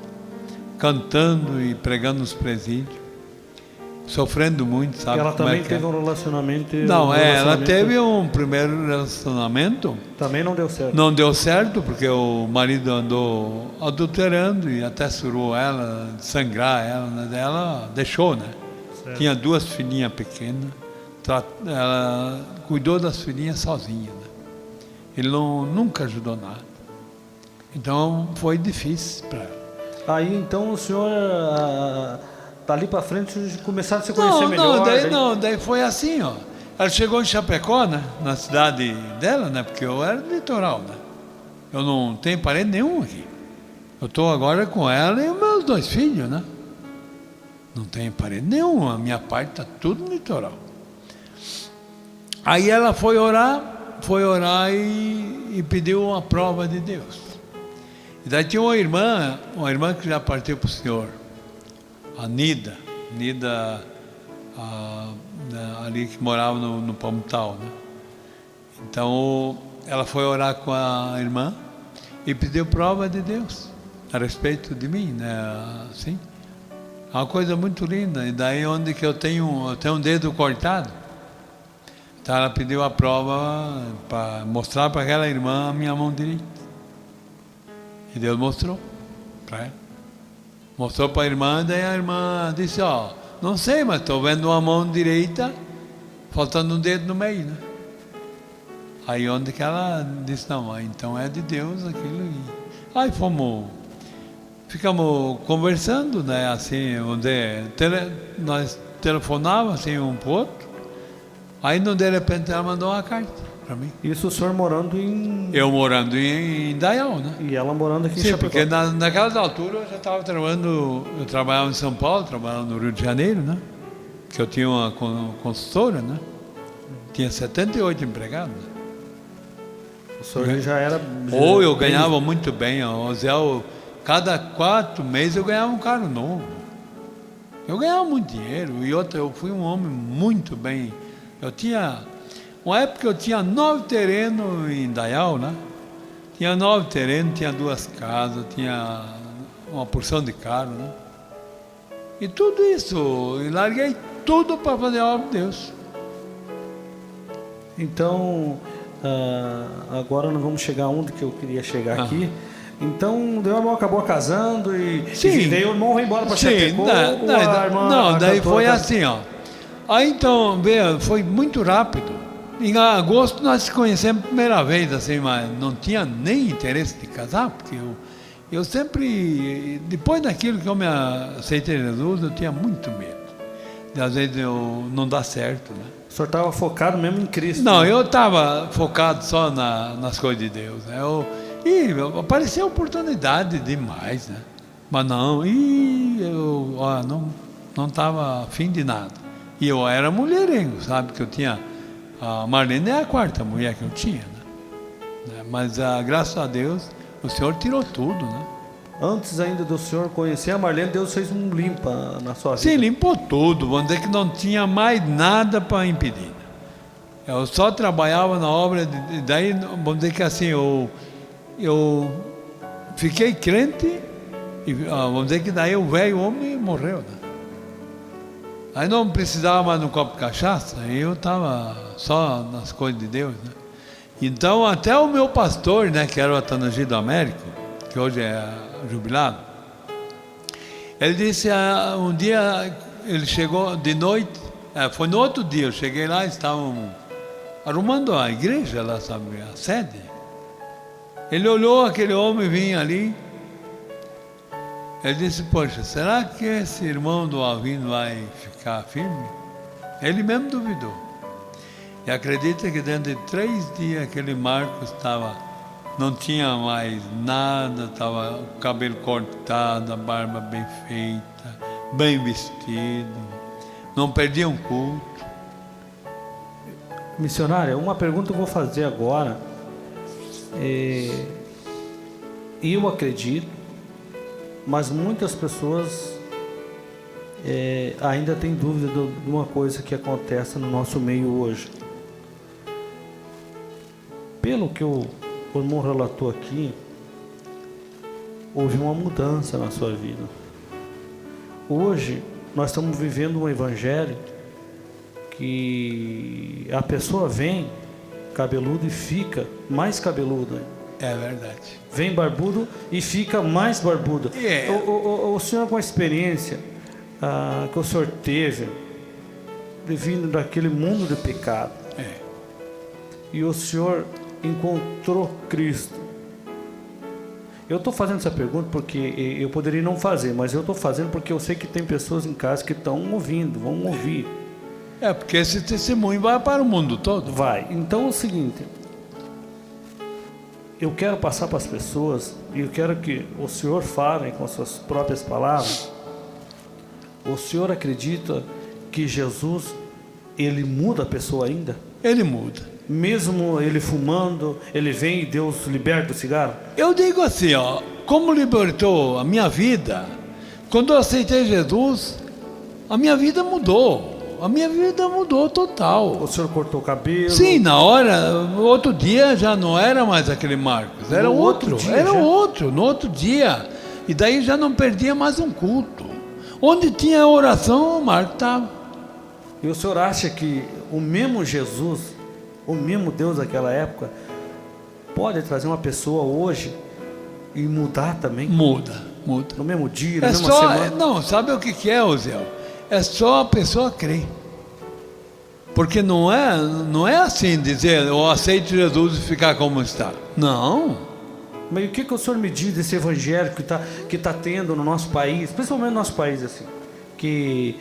cantando e pregando nos presídios, sofrendo muito, sabe? Ela também teve um relacionamento... Não, ela teve um primeiro relacionamento. Também não deu certo. Não deu certo, porque o marido andou adulterando e até surou ela, sangrar ela, né? Ela deixou, né? Certo. Tinha 2 filhinhas pequenas, ela cuidou das filhinhas sozinha, né? Ele nunca ajudou nada. Então foi difícil para ela. Aí então o senhor dali para frente começaram a se conhecer melhor. Daí foi assim, ó. Ela chegou em Chapecó, né? Na cidade dela, né? Porque eu era do litoral, né? Eu não tenho parente nenhum aqui. Eu estou agora com ela e os meus 2 filhos, né? Não tenho parente nenhum. A minha parte está tudo no litoral. Aí ela foi orar e pediu uma prova de Deus. E daí tinha uma irmã que já partiu para o Senhor, a Nida, ali que morava no Palmital, né? Então ela foi orar com a irmã e pediu prova de Deus a respeito de mim, né? Assim, é uma coisa muito linda. E daí onde que eu tenho um dedo cortado, então ela pediu a prova para mostrar para aquela irmã a minha mão direita. E Deus mostrou para ela. Mostrou para a irmã, daí a irmã disse, ó, não sei, mas estou vendo uma mão direita, faltando um dedo no meio, né? Aí onde que ela disse, não, então é de Deus aquilo. Aí ficamos conversando, né? Assim, nós telefonávamos assim um para o outro. Aí de repente ela mandou uma carta para mim. Isso o senhor morando em... Eu morando em Indaial, né? E ela morando aqui em Sim, Chapecó. porque naquela altura eu já estava trabalhando, eu trabalhava em São Paulo, trabalhava no Rio de Janeiro, né? Que eu tinha uma consultora, né? Tinha 78 empregados. O senhor já era... Ou eu ganhava muito bem, ó, Zé, cada 4 meses eu ganhava um carro novo. Eu ganhava muito dinheiro e outra, eu fui um homem muito bem. Eu tinha, uma época eu tinha 9 terrenos em Indaial, né? Tinha 9 terrenos, tinha 2 casas, tinha uma porção de carro, né? E tudo isso, eu larguei tudo para fazer a obra de Deus. Então, agora nós vamos chegar onde que eu queria chegar aqui. Então, o irmão acabou casando e daí o irmão vai embora para Chapecó. Daí foi assim, ó. Aí então, veja, foi muito rápido. Em agosto nós se conhecemos a primeira vez, assim, mas não tinha nem interesse de casar, porque eu sempre, depois daquilo que eu me aceitei Jesus, eu tinha muito medo. Às vezes não dá certo, né? O senhor estava focado mesmo em Cristo? Não, eu estava focado só nas coisas de Deus, né? E apareceu oportunidade demais, né? Mas não, eu não estava afim de nada. E eu era mulherengo, sabe? Que eu tinha... A Marlene é a 4ª mulher que eu tinha, né? Mas graças a Deus, o Senhor tirou tudo, né? Antes ainda do senhor conhecer a Marlene, Deus fez um limpa na sua vida. Sim, limpou tudo. Vamos dizer que não tinha mais nada para impedir. Eu só trabalhava na obra, daí, vamos dizer que assim, eu fiquei crente, e vamos dizer que daí o velho homem morreu, né? Aí não precisava mais de um copo de cachaça, aí eu estava só nas coisas de Deus, né? Então até o meu pastor, né, que era o Atanagido Américo, que hoje é jubilado, ele disse, um dia ele chegou de noite, foi no outro dia, eu cheguei lá, estavam arrumando a igreja lá, sabe, a sede. Ele olhou aquele homem vinha ali, ele disse, poxa, será que esse irmão do Alvino vai ficar firme? Ele mesmo duvidou. E acredita que dentro de 3 dias aquele Marcos não tinha mais nada, estava o cabelo cortado, a barba bem feita, bem vestido, não perdia um culto. Missionária, uma pergunta eu vou fazer agora. Eu acredito, mas muitas pessoas ainda têm dúvida de uma coisa que acontece no nosso meio hoje. Pelo que o irmão relatou aqui, houve uma mudança na sua vida. Hoje nós estamos vivendo um evangelho que a pessoa vem cabeludo e fica mais cabeludo. É verdade. Vem barbudo e fica mais barbudo. O senhor, com a experiência que o senhor teve, vindo daquele mundo de pecado, e o senhor encontrou Cristo, Eu estou fazendo essa pergunta porque eu poderia não fazer, mas eu estou fazendo porque eu sei que tem pessoas em casa que estão ouvindo, vão ouvir. Porque esse testemunho vai para o mundo todo. Vai. Então é o seguinte, eu quero passar para as pessoas e eu quero que o senhor fale com as suas próprias palavras. O senhor acredita que Jesus, ele muda a pessoa ainda? Ele muda. Mesmo ele fumando, ele vem e Deus liberta o cigarro? Eu digo assim, como libertou a minha vida, quando eu aceitei Jesus, a minha vida mudou. A minha vida mudou total. O senhor cortou o cabelo? Sim, na hora, no outro dia já não era mais aquele Marcos, era outro. Era outro, no outro dia. E daí já não perdia mais um culto. Onde tinha oração, o Marcos estava. E o senhor acha que o mesmo Jesus, o mesmo Deus daquela época, pode trazer uma pessoa hoje e mudar também? Muda. No mesmo dia, na mesma semana? Não, sabe o que é, Osiel? É só a pessoa crer. Porque não é assim dizer, eu aceito Jesus e ficar como está. Não. Mas o que o senhor me diz desse evangelho que tá tendo no nosso país, principalmente no nosso país, assim, que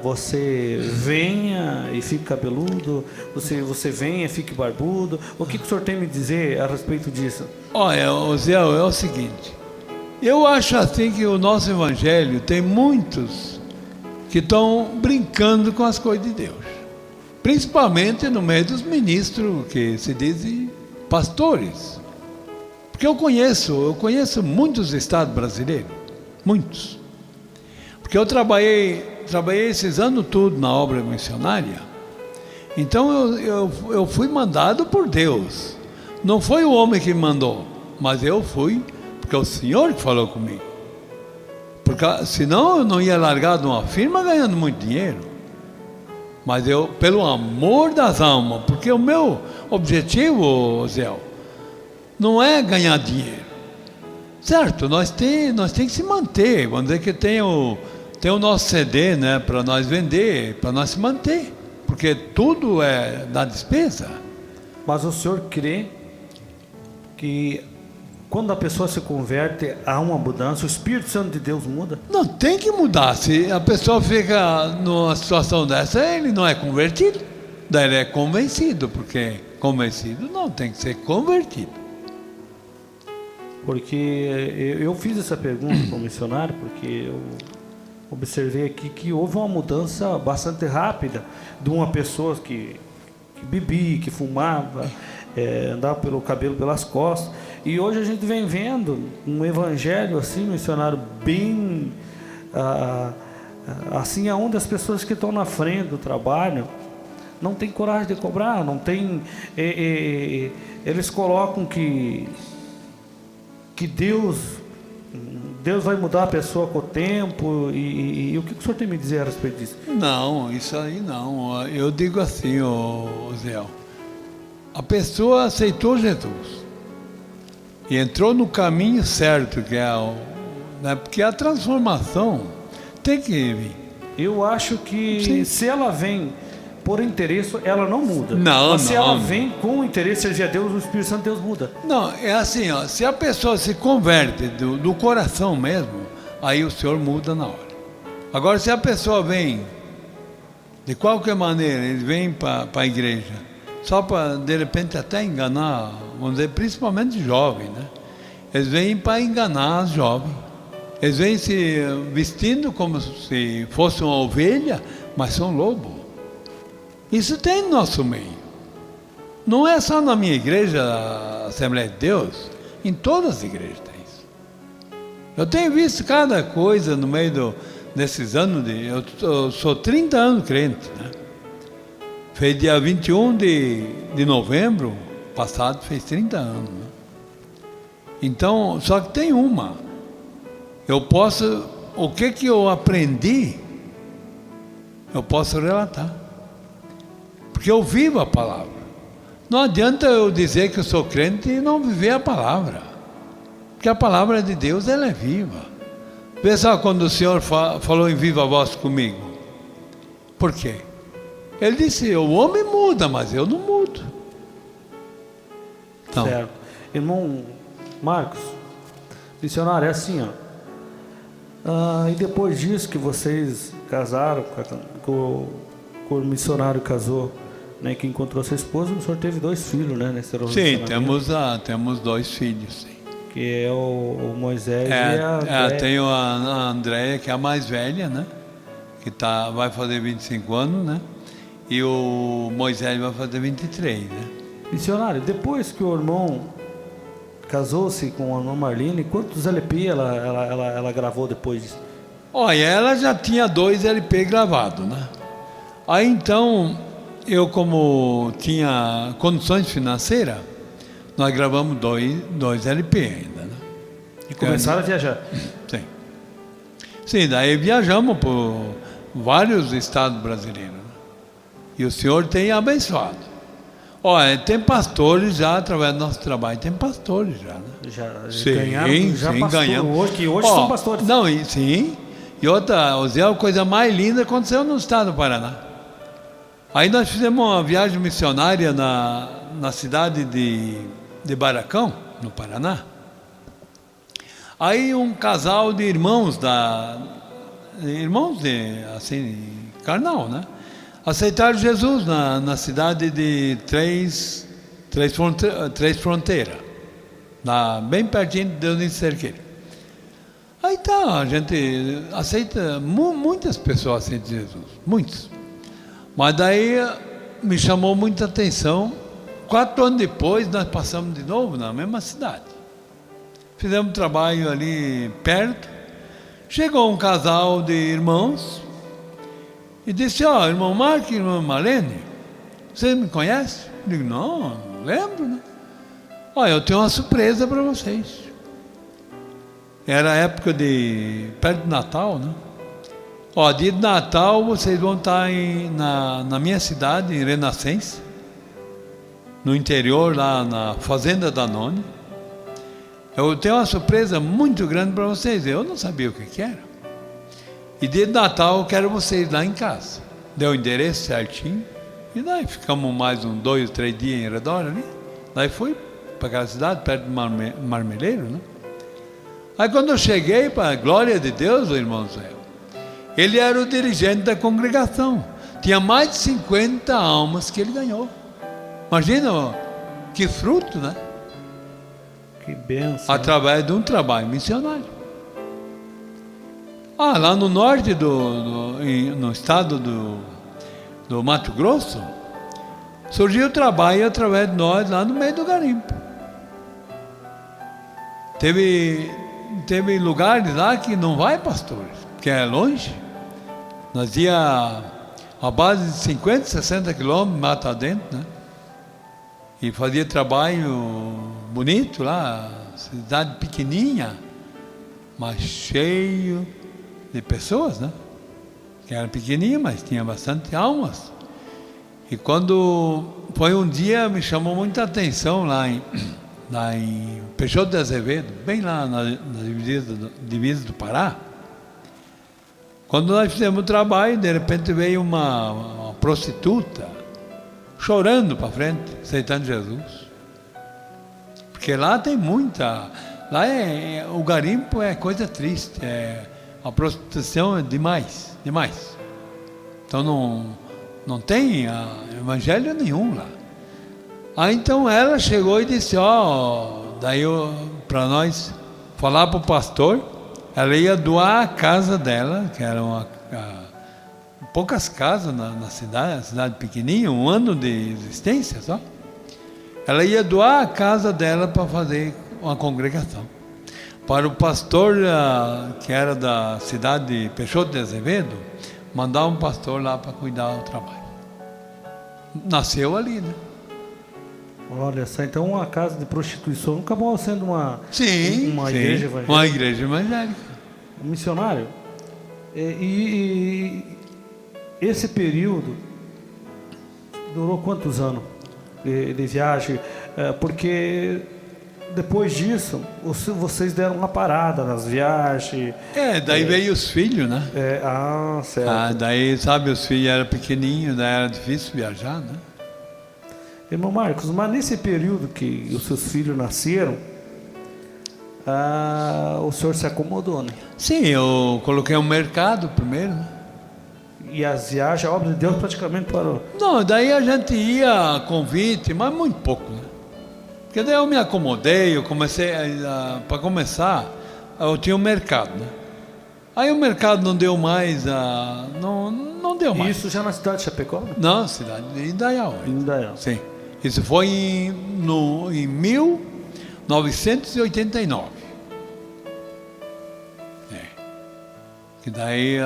você venha e fique cabeludo, você venha e fique barbudo. O que o senhor tem a me dizer a respeito disso? Olha, Osiel, é o seguinte, eu acho assim que o nosso evangelho tem muitos que estão brincando com as coisas de Deus, principalmente no meio dos ministros que se dizem pastores, porque eu conheço muitos estados brasileiros, muitos, porque eu trabalhei esses anos tudo na obra missionária. Então eu fui mandado por Deus, não foi o homem que me mandou, mas eu fui porque é o Senhor que falou comigo. Porque senão eu não ia largar de uma firma ganhando muito dinheiro. Mas eu, pelo amor das almas, porque o meu objetivo, Zé, não é ganhar dinheiro. Certo, nós tem que se manter. Vamos dizer que tem o nosso CD, né, para nós vender, para nós se manter. Porque tudo é da despesa. Mas o senhor crê que quando a pessoa se converte, há uma mudança, o Espírito Santo de Deus muda? Não, tem que mudar. Se a pessoa fica numa situação dessa, ele não é convertido, daí ele é convencido, porque convencido não, tem que ser convertido. Porque eu fiz essa pergunta para o missionário, porque eu observei aqui que houve uma mudança bastante rápida de uma pessoa que bebia, que fumava, andava pelo cabelo pelas costas. E hoje a gente vem vendo um evangelho assim, missionário, bem assim, aonde as pessoas que estão na frente do trabalho não têm coragem de cobrar, não tem, eles colocam que Deus vai mudar a pessoa com o tempo, e o que o senhor tem a me dizer a respeito disso? Não, isso aí não. Eu digo assim, Zé, a pessoa aceitou Jesus e entrou no caminho certo, que né, porque a transformação tem que vir. Eu acho que Sim. Se ela vem por interesse, ela não muda. Não, mas se não. ela vem com interesse, servir a Deus, o Espírito Santo de Deus muda. Não, é assim, se a pessoa se converte do coração mesmo, aí o Senhor muda na hora. Agora, se a pessoa vem, de qualquer maneira, ele vem para a igreja, só para, de repente, até enganar, vamos dizer, principalmente jovens, né? Eles vêm para enganar os jovens. Eles vêm se vestindo como se fosse uma ovelha, mas são lobo. Isso tem no nosso meio. Não é só na minha igreja, a Assembleia de Deus, em todas as igrejas tem isso. Eu tenho visto cada coisa no meio desses anos, eu sou 30 anos crente, né? Fez dia 21 de novembro passado, fez 30 anos. Né? Então, só que tem uma. O que eu aprendi, eu posso relatar. Porque eu vivo a palavra. Não adianta eu dizer que eu sou crente e não viver a palavra. Porque a palavra de Deus, ela é viva. Vê só quando o Senhor falou em viva voz comigo. Por quê? Ele disse, o homem muda, mas eu não mudo. Então, certo. Irmão Marcos, Missionário, é assim, ó. E depois disso que vocês casaram, que o missionário casou, né, que encontrou sua esposa, o senhor teve 2 filhos, né, nesse Sim, relacionamento? temos 2 filhos, sim. Que é o Moisés e a Andréia. Tenho a Andréia, que é a mais velha, né? Que vai fazer 25 anos, né? E o Moisés vai fazer 23, né? Missionário, depois que o irmão casou-se com a irmã Marlene, quantos LP ela gravou depois disso? Olha, ela já tinha 2 LP gravados, né? Aí então, eu como tinha condições financeiras, nós gravamos 2 LP ainda, né? E começaram a viajar? Sim. Sim, daí viajamos por vários estados brasileiros, né? E o Senhor tem abençoado. Olha, tem pastores já, através do nosso trabalho, tem pastores já, né? Já Sim, ganharam, já sim, pastor, ganhamos. hoje são pastores. Não, sim. E outra, a coisa mais linda aconteceu no estado do Paraná. Aí nós fizemos uma viagem missionária na cidade de Baracão, no Paraná. Aí um casal de irmãos assim, carnal, né? Aceitaram Jesus na cidade de Três Fronteiras, bem pertinho de Eunice Cerqueira. Aí tá, a gente aceita, muitas pessoas aceitam Jesus, muitos. Mas daí me chamou muita atenção. 4 anos depois, nós passamos de novo na mesma cidade. Fizemos trabalho ali perto. Chegou um casal de irmãos e disse: irmão Marco e irmã Marlene, vocês me conhecem? Eu digo: não lembro, né? Eu tenho uma surpresa para vocês. Era época perto de Natal, né? Dia de Natal vocês vão estar na minha cidade, em Renascença, no interior, lá na Fazenda Danone. Eu tenho uma surpresa muito grande para vocês. Eu não sabia o que era. E dia de Natal eu quero vocês lá em casa. Deu o endereço certinho. E daí ficamos mais 2 ou 3 dias em redor ali. Daí fui para aquela cidade, perto do Marmeleiro, né? Aí quando eu cheguei, para a glória de Deus, o irmão Zé, ele era o dirigente da congregação. Tinha mais de 50 almas que ele ganhou. Imagina que fruto, né? Que bênção. Através de um trabalho missionário. Lá no norte no estado do Mato Grosso, surgiu o trabalho através de nós lá no meio do garimpo. Teve lugares lá que não vai pastores, porque é longe. Nós ia a base de 50, 60 quilômetros, mata dentro, né? E fazia trabalho bonito lá, cidade pequenininha, mas cheio de pessoas, né? Que era pequenininha, mas tinha bastante almas. E quando foi um dia, me chamou muita atenção lá em Peixoto de Azevedo, bem lá na divisa do Pará. Quando nós fizemos o trabalho, de repente veio uma prostituta chorando para frente, aceitando Jesus. Porque lá tem muita... Lá o garimpo é coisa triste, a prostituição é demais. Então não tem evangelho nenhum lá. Aí então ela chegou e disse, daí para nós falar para o pastor, ela ia doar a casa dela, que eram poucas casas na cidade pequenininha, 1 ano de existência só. Ela ia doar a casa dela para fazer uma congregação. Para o pastor que era da cidade de Peixoto de Azevedo, mandar um pastor lá para cuidar do trabalho. Nasceu ali, né? Olha só, então uma casa de prostituição acabou sendo uma igreja evangélica. Uma igreja evangélica. Um missionário. E esse período durou quantos anos de viagem? Porque depois disso, vocês deram uma parada nas viagens. Daí veio os filhos, né? Certo. Daí, sabe, os filhos eram pequenininhos, daí era difícil viajar, né? Irmão Marcos, mas nesse período que os seus filhos nasceram, o senhor se acomodou, né? Sim, eu coloquei um mercado primeiro, né? E as viagens, a obra de Deus praticamente parou. Não, daí a gente ia a convite, mas muito pouco, né? Porque daí eu me acomodei, eu comecei, para começar, eu tinha um mercado, né? Aí o mercado não deu mais, não deu mais. Isso já na cidade de Chapecó? Né? Não, cidade de Indaial. Em Indaial. Sim. Isso foi em 1989. É. Que daí,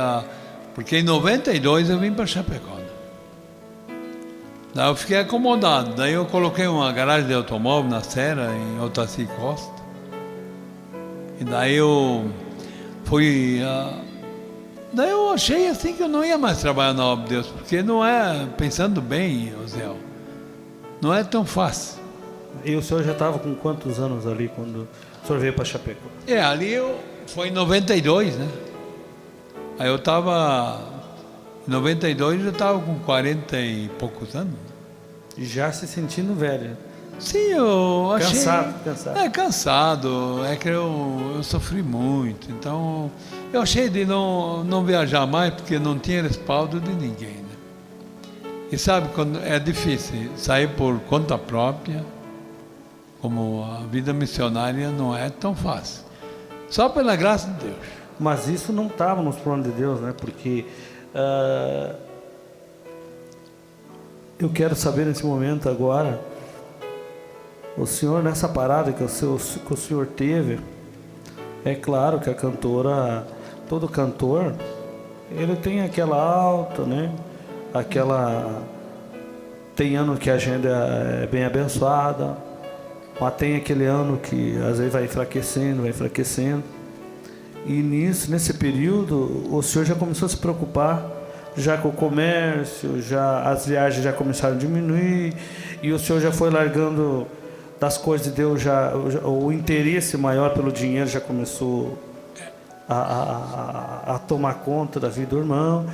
porque em 92 eu vim para Chapecó. Né? Daí eu fiquei acomodado. Daí eu coloquei uma garagem de automóvel na Serra, em Otaci Costa. E daí eu fui. Daí eu achei assim que eu não ia mais trabalhar na obra de Deus, porque não é, pensando bem, Zé, não é tão fácil. E o senhor já estava com quantos anos ali quando o senhor veio para Chapecó? Ali foi em 92, né? Aí eu estava. Em 92 eu estava com 40 e poucos anos. E já se sentindo velho. Sim, eu achei. Cansado. É, cansado. É que eu sofri muito. Então, eu achei de não viajar mais, porque não tinha respaldo de ninguém, né? E sabe, quando é difícil sair por conta própria, como a vida missionária não é tão fácil. Só pela graça de Deus. Mas isso não estava nos planos de Deus, né? Porque eu quero saber nesse momento agora, o senhor nessa parada que o senhor teve, é claro que a cantora, todo cantor, ele tem aquela alta, né? Tem ano que a agenda é bem abençoada, mas tem aquele ano que às vezes vai enfraquecendo. E nesse período, o senhor já começou a se preocupar, já com o comércio, as viagens já começaram a diminuir, e o senhor já foi largando das coisas de Deus, o interesse maior pelo dinheiro já começou a tomar conta da vida do irmão.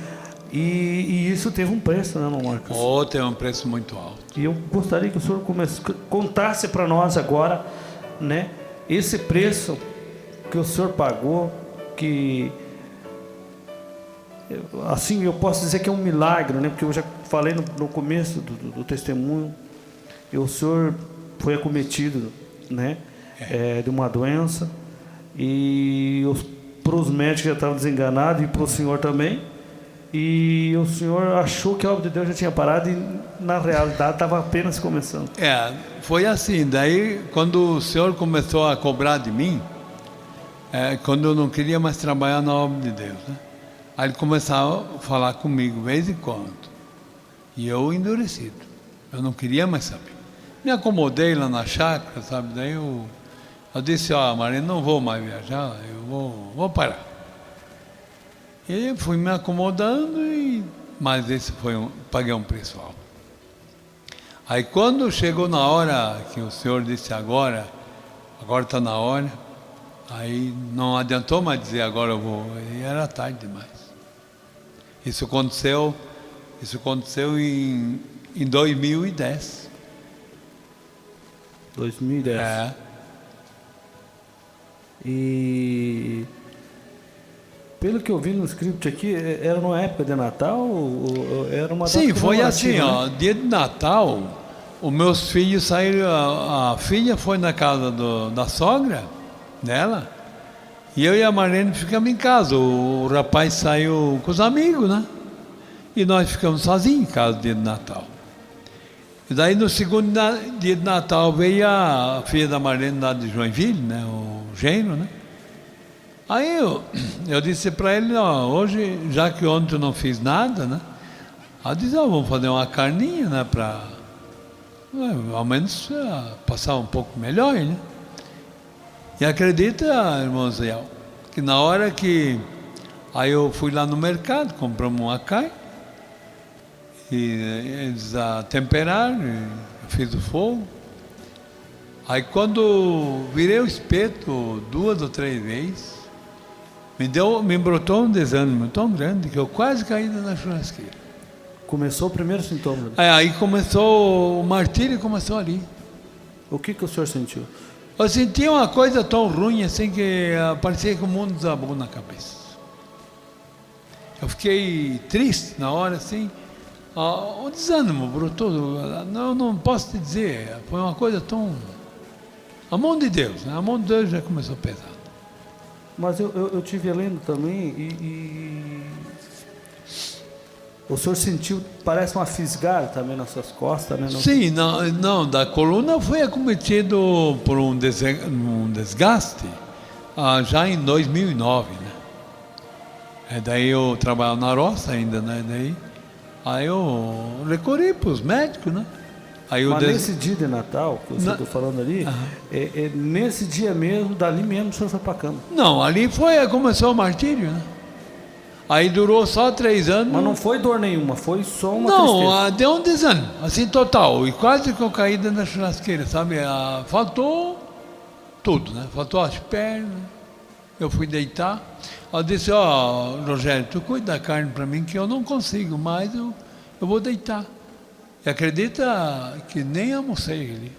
E isso teve um preço, né, irmão Marcos? Teve um preço muito alto. E eu gostaria que o senhor contasse para nós agora, né, esse preço que o senhor pagou, que assim eu posso dizer que é um milagre, né? Porque eu já falei no começo do testemunho, e o senhor foi acometido, né, de uma doença, e para os médicos já estavam desenganados, e para o senhor também, e o senhor achou que a obra de Deus já tinha parado, e na realidade estava apenas começando. Foi assim. Daí quando o senhor começou a cobrar de mim, quando eu não queria mais trabalhar na obra de Deus, né? Aí ele começava a falar comigo de vez em quando, e eu endurecido, eu não queria mais saber. Me acomodei lá na chácara, sabe? Daí eu disse, Maria, não vou mais viajar, eu vou parar. E fui me acomodando, mas esse paguei um preço alto. Aí quando chegou na hora que o senhor disse agora está na hora, aí não adiantou mais dizer agora eu vou, e era tarde demais. Isso aconteceu em 2010. 2010. E pelo que eu vi no script aqui, era numa época de Natal ou era uma data? Sim, foi assim, né? Dia de Natal, os meus filhos saíram, a filha foi na casa da sogra dela, e eu e a Marlene ficamos em casa. O rapaz saiu com os amigos, né? E nós ficamos sozinhos em casa no dia de Natal. E daí no segundo dia de Natal veio a filha da Marlene lá de Joinville, né? O genro, né? Aí eu disse para ele, hoje, já que ontem eu não fiz nada, né? Aí eu disse, vamos fazer uma carninha, né? Para ao menos passar um pouco melhor, né? E acredita, irmão Zé, que na hora que aí eu fui lá no mercado, compramos uma carne, e eles temperaram, eu fiz o fogo. Aí quando virei o espeto 2 ou 3 vezes, me brotou um desânimo tão grande que eu quase caí na churrasqueira. Começou o primeiro sintoma? Aí começou o martírio, começou ali. O que o senhor sentiu? Eu sentia uma coisa tão ruim assim que parecia que o mundo desabou na cabeça. Eu fiquei triste na hora, assim, o desânimo brotou. Não posso te dizer, foi uma coisa tão... A mão de Deus, né? A mão de Deus já começou a pesar. Mas eu tive lendo também e o senhor sentiu, parece uma fisgada também nas suas costas, né? Sim, não, da coluna foi acometido por um desgaste já em 2009, né? Daí eu trabalhava na roça ainda, né? Aí eu recorri para os médicos, né? Mas nesse dia de Natal, que você está falando ali, nesse dia mesmo, dali mesmo o senhor foi para a cama? Não, ali começou o martírio, né? Aí durou só 3 anos. Mas não foi dor nenhuma, foi só uma tristeza. Não, deu um desânimo, assim, total. E quase que eu caí dentro da churrasqueira, sabe? Faltou tudo, né? Faltou as pernas. Eu fui deitar. Eu disse, Rogério, tu cuida da carne para mim, que eu não consigo mais, eu vou deitar. E acredita que nem almocei ali.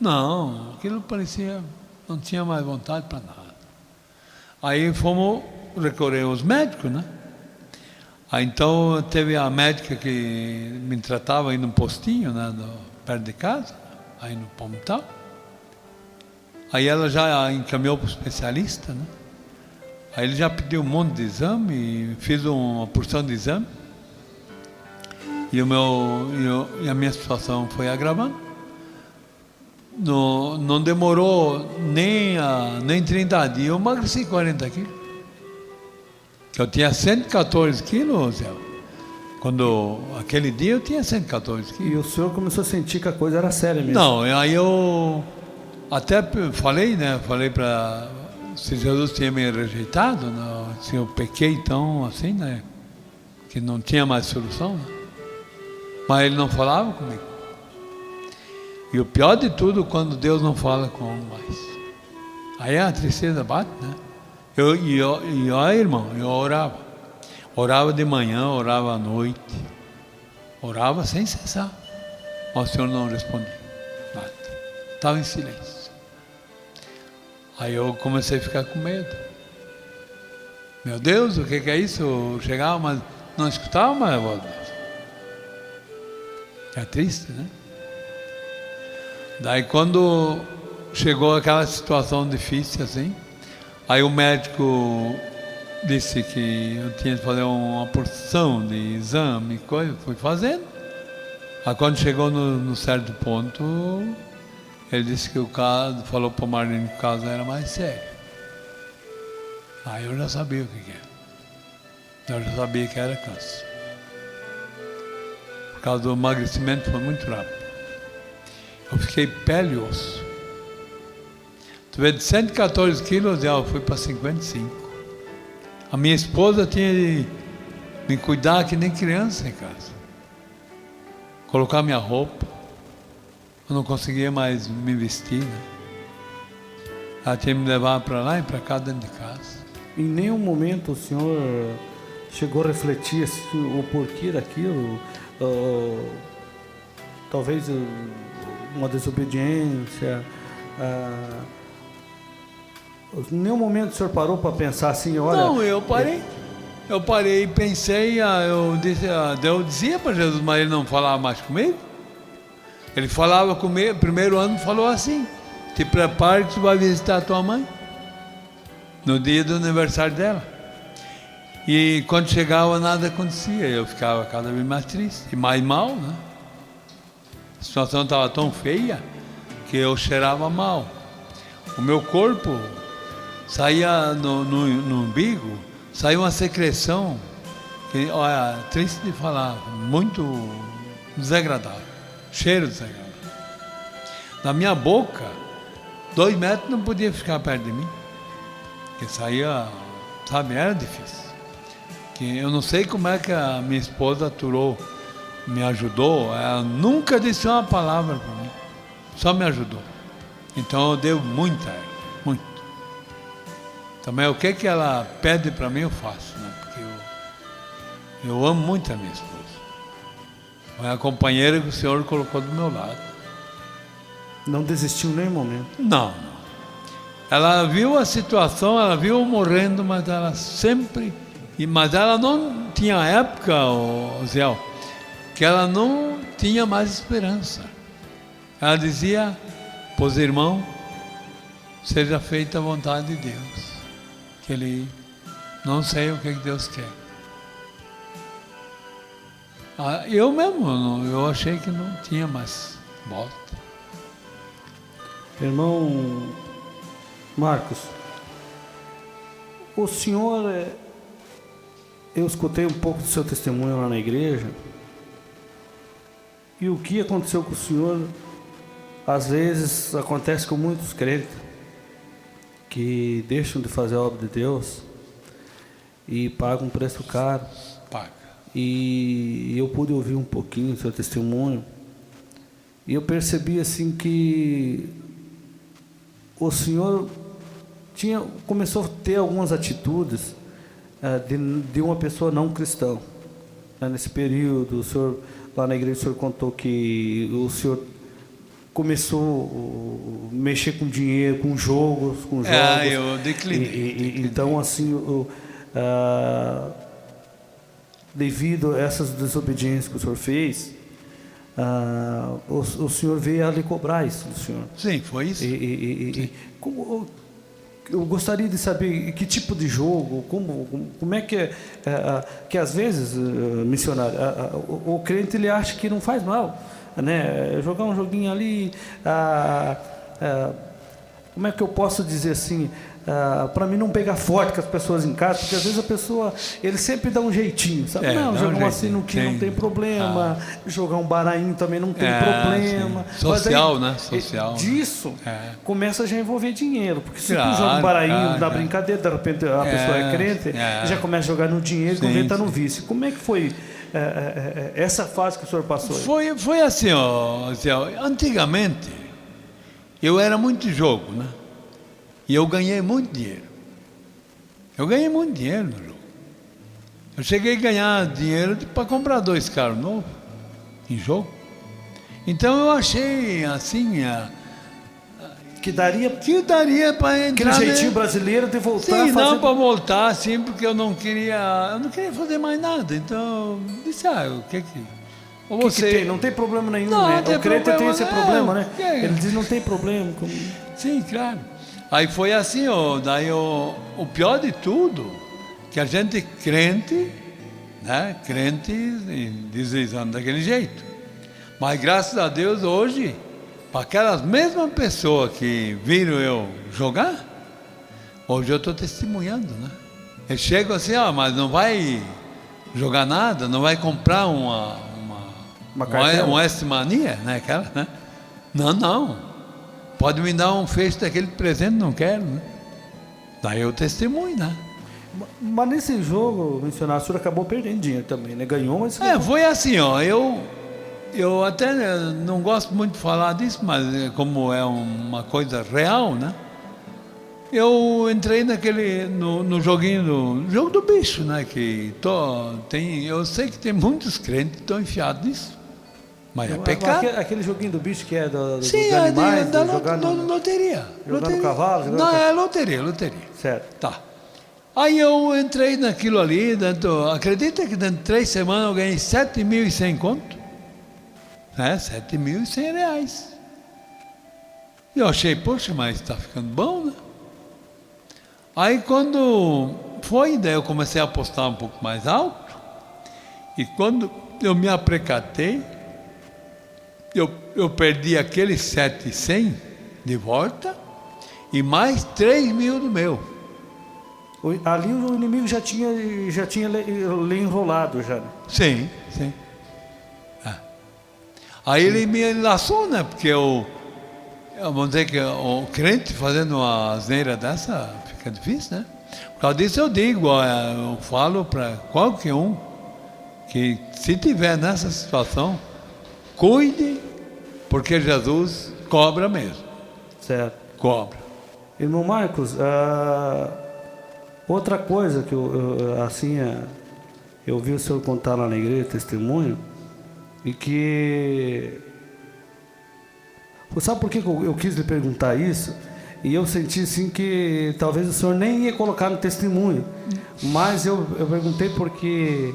Não, aquilo parecia, não tinha mais vontade para nada. Aí fomos recorrer aos médicos, né? Aí então teve a médica que me tratava aí no postinho, né, perto de casa, aí no Palmital. Aí ela já encaminhou para o especialista, né? Aí ele já pediu um monte de exame, e fiz uma porção de exame. E a minha situação foi agravando. Não demorou nem 30 dias, eu emagreci 40 quilos. Eu tinha 114 quilos, Zé. Aquele dia eu tinha 114 quilos. E o senhor começou a sentir que a coisa era séria mesmo? Não, aí eu até falei, né? Falei para se Jesus tinha me rejeitado, né, se eu pequei tão assim, né? Que não tinha mais solução, né? Mas ele não falava comigo. E o pior de tudo, quando Deus não fala com mais. Aí a tristeza bate, né? Olha, irmão, eu orava. Orava de manhã, orava à noite. Orava sem cessar. Mas o Senhor não respondia nada. Estava em silêncio. Aí eu comecei a ficar com medo. Meu Deus, o que é isso? Eu chegava, mas não escutava mais a voz de Deus. É triste, né? Daí quando chegou aquela situação difícil assim, aí o médico disse que eu tinha que fazer uma porção de exame e coisa, fui fazendo. Aí quando chegou no certo ponto, ele disse que o caso, falou para o Marlene que o caso era mais sério. Aí eu já sabia o que era. Eu já sabia que era câncer. Por causa do emagrecimento foi muito rápido. Eu fiquei pele e osso. Tu vê, de 114 quilos, eu fui para 55. A minha esposa tinha de me cuidar que nem criança em casa. Colocar minha roupa. Eu não conseguia mais me vestir, né? Ela tinha que me levar para lá e para cá dentro de casa. Em nenhum momento o senhor chegou a refletir o porquê daquilo? Talvez uma desobediência. Em nenhum momento o senhor parou para pensar assim, olha... Não, eu parei. Eu parei e pensei, eu dizia para Jesus, mas ele não falava mais comigo. Ele falava comigo, primeiro ano falou assim, te prepare que tu vai visitar a tua mãe, no dia do aniversário dela. E quando chegava nada acontecia, eu ficava cada vez mais triste e mais mal, né? A situação estava tão feia que eu cheirava mal. O meu corpo saía no umbigo, saía uma secreção, que, olha, triste de falar, muito desagradável, cheiro desagradável. Na minha boca, 2 metros não podia ficar perto de mim, porque saía, sabe, era difícil. Que eu não sei como é que a minha esposa aturou, me ajudou, ela nunca disse uma palavra para mim, só me ajudou. Então eu devo muito a ela, muito. Também o que ela pede para mim eu faço, né? Porque eu amo muito a minha esposa. Foi a companheira que o Senhor colocou do meu lado. Não desistiu em nenhum momento? Não. Ela viu a situação, ela viu eu morrendo, mas ela sempre... Mas ela não tinha época, Zé, que ela não tinha mais esperança. Ela dizia para os irmãos, seja feita a vontade de Deus. Que ele não sei o que Deus quer. Eu mesmo, eu achei que não tinha mais volta. Irmão Marcos, o senhor, eu escutei um pouco do seu testemunho lá na igreja, e o que aconteceu com o senhor, às vezes acontece com muitos crentes, que deixam de fazer a obra de Deus e pagam um preço caro. Paga. E eu pude ouvir um pouquinho do seu testemunho, e eu percebi assim que o senhor começou a ter algumas atitudes de uma pessoa não cristã. Nesse período, o senhor, lá na igreja, o senhor contou que o senhor começou a mexer com dinheiro, com jogos. Eu declinei. Então, assim, devido a essas desobediências que o senhor fez, o senhor veio a lhe cobrar isso do senhor. Sim, foi isso. Eu gostaria de saber que tipo de jogo, como é que às vezes, missionário, o crente ele acha que não faz mal, né? Jogar um joguinho ali, como é que eu posso dizer assim, para mim não pegar forte com as pessoas em casa, porque às vezes a pessoa, ele sempre dá um jeitinho, sabe? Não, jogar um assino que não tem problema, jogar um baralhinho também não tem problema. Sim. Social, aí, né? Social. Disso começa já a envolver dinheiro, porque se tu joga um baralhinho na brincadeira, de repente a pessoa é crente, já começa a jogar no dinheiro e começa no vício. Como é que foi essa fase que o senhor passou aí? Foi assim, antigamente eu era muito jogo, né? E eu ganhei muito dinheiro. Eu ganhei muito dinheiro no jogo. Eu cheguei a ganhar dinheiro para comprar 2 carros novos em jogo. Então eu achei assim que daria para entrar. Aquele jeitinho brasileiro de voltar. Sim, não para voltar, sim, porque eu não queria fazer mais nada. Então eu disse, o que ou você que tem? Não tem problema nenhum, não, né? O crente tem esse problema, né? Ele diz não tem problema. Sim, claro. Aí foi assim, daí o pior de tudo, que a gente crente, né? Crente deslizando daquele jeito. Mas graças a Deus hoje, para aquelas mesmas pessoas que viram eu jogar, hoje eu estou testemunhando, né? Eles chegam assim, mas não vai jogar nada, não vai comprar uma S-Mania, né? Aquela, né? Não. Pode me dar um feixe daquele presente, não quero, né? Daí eu testemunho, né? Mas nesse jogo, missionário, o senhor acabou perdendo dinheiro também, né? Ganhou, mas... foi assim, eu até não gosto muito de falar disso, mas como é uma coisa real, né? Eu entrei no joguinho jogo do bicho, né? Eu sei que tem muitos crentes que estão enfiados nisso. Mas é pecado. Aquele joguinho do bicho que é dos animais, jogar loteria. Jogar no cavalo? Não, é loteria. Certo. Tá. Aí eu entrei naquilo ali, acredita que dentro de 3 semanas eu ganhei 7.100 conto? 7.100 reais. E eu achei, poxa, mas está ficando bom, né? Aí quando foi, daí eu comecei a apostar um pouco mais alto, e quando eu me aprecatei, eu perdi aqueles 7.100 de volta e mais 3.000 do meu. Ali o inimigo já tinha lhe enrolado já. Sim. Aí ele me laçou, né? Porque vamos dizer que o crente fazendo uma asneira dessa fica difícil, né? Por causa disso eu digo, eu falo para qualquer um que se tiver nessa situação, cuide, porque Jesus cobra mesmo. Certo. Cobra. Irmão Marcos, outra coisa que eu vi o senhor contar lá na igreja, testemunho, e que... Sabe por que eu quis lhe perguntar isso? E eu senti assim que talvez o senhor nem ia colocar no testemunho. Mas eu perguntei porque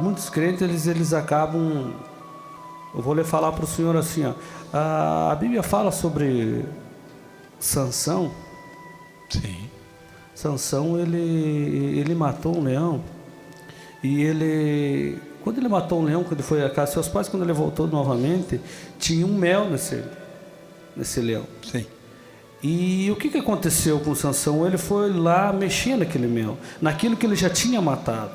muitos crentes eles acabam. Eu vou lhe falar para o senhor assim, ó. A Bíblia fala sobre Sansão. Sim. Sansão ele matou um leão. E quando ele matou um leão, quando ele foi a casa de seus pais, quando ele voltou novamente, tinha um mel nesse leão. Sim. E o que aconteceu com Sansão? Ele foi lá mexer naquele mel, naquilo que ele já tinha matado.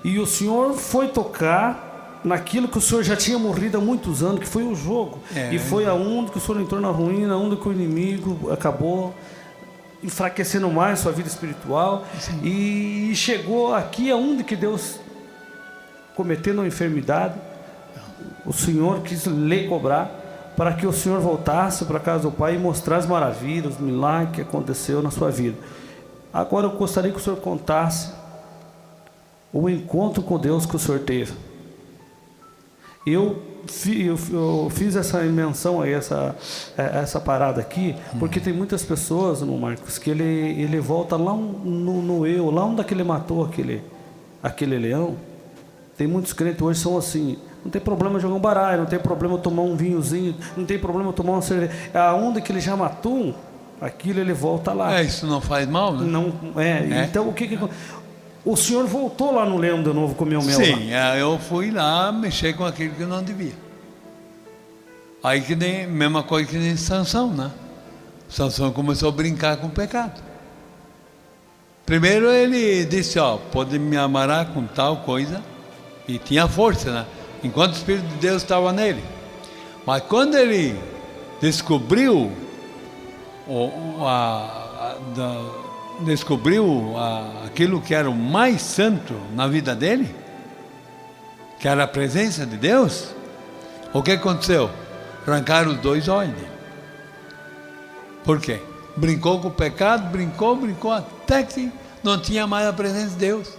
E o Senhor foi tocar naquilo que o Senhor já tinha morrido há muitos anos, que foi o jogo. E foi aonde que o Senhor entrou na ruína, aonde que o inimigo acabou enfraquecendo mais sua vida espiritual. Sim. E chegou aqui aonde que Deus, cometendo uma enfermidade, o Senhor quis lhe cobrar, para que o Senhor voltasse para a casa do Pai e mostrasse as maravilhas, os milagres que aconteceu na sua vida. Agora eu gostaria que o Senhor contasse o encontro com Deus que o Senhor teve. Eu fiz essa menção aí, essa parada aqui, porque tem muitas pessoas, no Marcos, que ele volta lá no eu, lá onde ele matou aquele leão. Tem muitos crentes hoje são assim. Não tem problema jogar um baralho, não tem problema tomar um vinhozinho, não tem problema tomar uma cerveja. Aonde que ele já matou aquilo, ele volta lá. Isso não faz mal, né? Não, Então o que o senhor voltou lá no leão de novo comer o mel? Sim, eu fui lá mexer com aquilo que eu não devia. Aí que nem, mesma coisa que nem Sansão, né? Sansão começou a brincar com o pecado. Primeiro ele disse, pode me amarrar com tal coisa, e tinha força, né? Enquanto o Espírito de Deus estava nele. Mas quando ele descobriu aquilo que era o mais santo na vida dele, que era a presença de Deus, o que aconteceu? Arrancaram os 2 olhos dele. Por quê? Brincou com o pecado, brincou, até que não tinha mais a presença de Deus.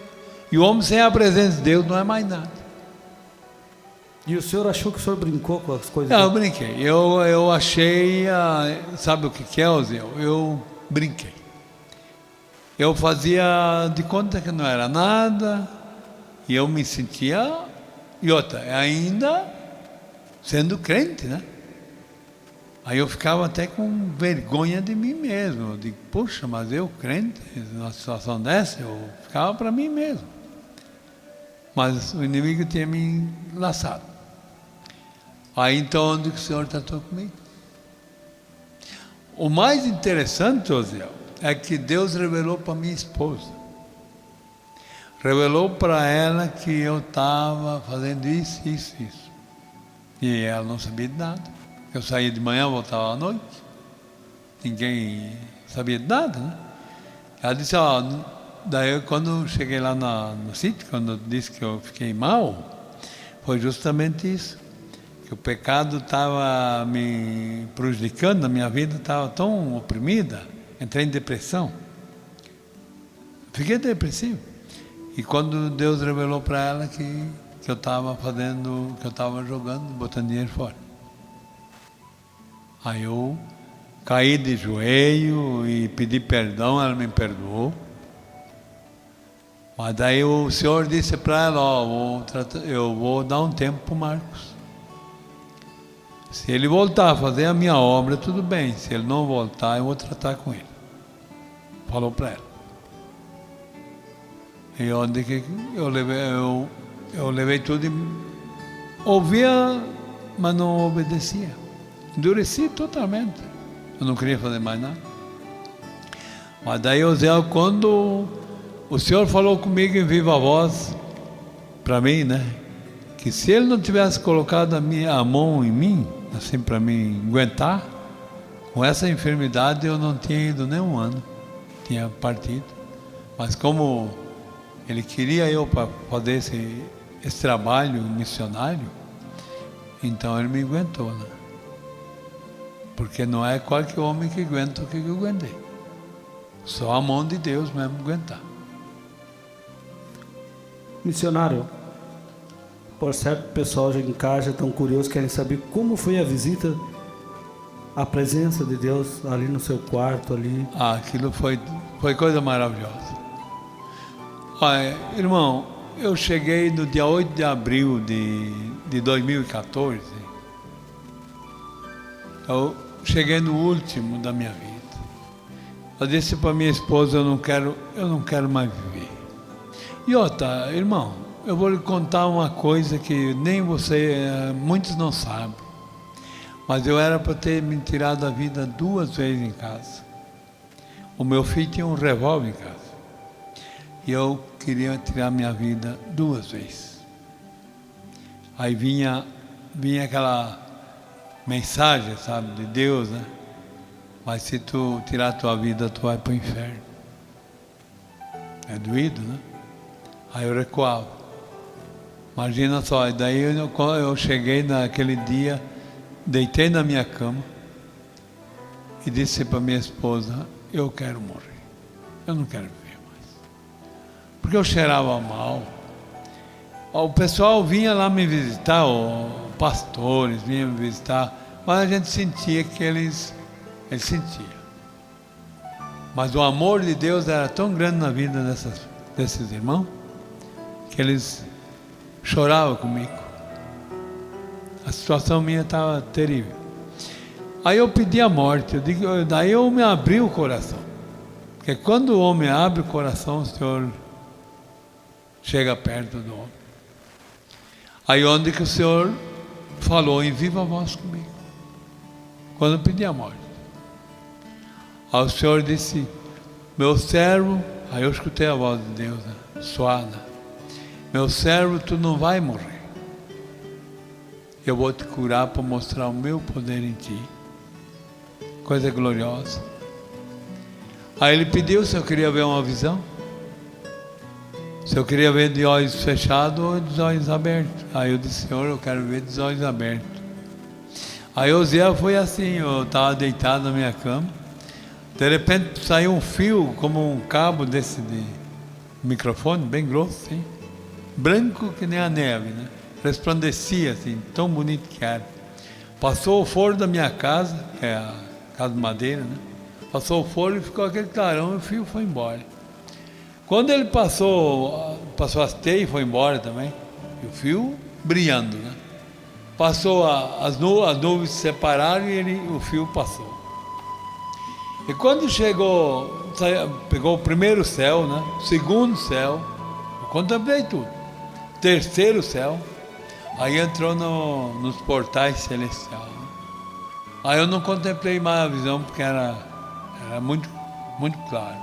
E o homem sem a presença de Deus não é mais nada. E o senhor achou que o senhor brincou com as coisas? Não, eu brinquei. Eu achei, sabe o que é, Osiel? Eu brinquei. Eu fazia de conta que não era nada, e eu me sentia, e outra, ainda sendo crente, né? Aí eu ficava até com vergonha de mim mesmo. Eu digo, puxa, mas eu crente, numa situação dessa, eu ficava para mim mesmo. Mas o inimigo tinha me laçado. Aí então, onde que o Senhor tratou comigo? O mais interessante, Osiel, é que Deus revelou para minha esposa. Revelou para ela que eu estava fazendo isso. E ela não sabia de nada. Eu saía de manhã, voltava à noite. Ninguém sabia de nada, né? Ela disse, daí quando cheguei lá no sítio, quando eu disse que eu fiquei mal, foi justamente isso. Que o pecado estava me prejudicando, a minha vida estava tão oprimida, entrei em depressão. Fiquei depressivo. E quando Deus revelou para ela que eu estava fazendo, que eu estava jogando, botando dinheiro fora. Aí eu caí de joelho e pedi perdão, ela me perdoou. Mas daí o Senhor disse para ela, eu vou dar um tempo para o Marcos. Se ele voltar a fazer a minha obra, tudo bem. Se ele não voltar, eu vou tratar com ele. Falou para ela. E onde que eu levei tudo e ouvia, mas não obedecia. Endureci totalmente. Eu não queria fazer mais nada. Mas daí, Osiel, quando o Senhor falou comigo em viva voz, para mim, né? Que se Ele não tivesse colocado a mão em mim, assim, para me aguentar, com essa enfermidade eu não tinha ido nem um ano. Tinha partido. Mas como Ele queria eu para fazer esse trabalho missionário, então Ele me aguentou, né? Porque não é qualquer homem que aguenta o que eu aguentei. Só a mão de Deus mesmo aguentar. Missionário, por certo, o pessoal já em casa já estão curiosos, querem saber como foi a visita a presença de Deus ali no seu quarto ali. Aquilo foi coisa maravilhosa. Olha, irmão, eu cheguei no dia 8 de abril de 2014. Eu cheguei no último da minha vida. Eu disse para minha esposa, eu não quero mais viver. E outra, irmão, eu vou lhe contar uma coisa que nem você, muitos não sabem. Mas eu era para ter me tirado a vida 2 vezes em casa. O meu filho tinha um revólver em casa. E eu queria tirar minha vida 2 vezes. Aí vinha aquela mensagem, sabe, de Deus, né? Mas se tu tirar a tua vida, tu vai para o inferno. É doído, né? Aí eu recuava. Imagina só, e daí eu cheguei naquele dia, deitei na minha cama e disse para minha esposa, eu quero morrer. Eu não quero viver mais. Porque eu cheirava mal. O pessoal vinha lá me visitar, os pastores vinham me visitar, mas a gente sentia que eles sentiam. Mas o amor de Deus era tão grande na vida desses irmãos, que eles choravam comigo. A situação minha estava terrível. Aí eu pedi a morte, daí eu me abri o coração. Porque quando o homem abre o coração, o Senhor chega perto do homem. Aí onde que o Senhor falou em viva voz comigo. Quando eu pedi a morte. Aí o Senhor disse, meu servo, aí eu escutei a voz de Deus, né? Suada. Meu servo, tu não vai morrer. Eu vou te curar para mostrar o meu poder em ti. Coisa gloriosa. Aí ele pediu se eu queria ver uma visão. Se eu queria ver de olhos fechados ou de olhos abertos. Aí eu disse, Senhor, eu quero ver de olhos abertos. Aí o Zé foi assim, eu estava deitado na minha cama. De repente saiu um fio, como um cabo desse de microfone, bem grosso, assim. Branco que nem a neve, né? Resplandecia assim, tão bonito que era. Passou o forro da minha casa, que é a casa de madeira, né? Passou o forro e ficou aquele clarão e o fio foi embora. Quando ele passou as teias e foi embora também, e o fio brilhando, né? Passou as nuvens se separaram e o fio passou. E quando chegou, pegou o primeiro céu, né? O segundo céu, eu contemplei tudo. Terceiro céu, aí entrou nos portais celestiais. Né? Aí eu não contemplei mais a visão porque era muito, muito claro.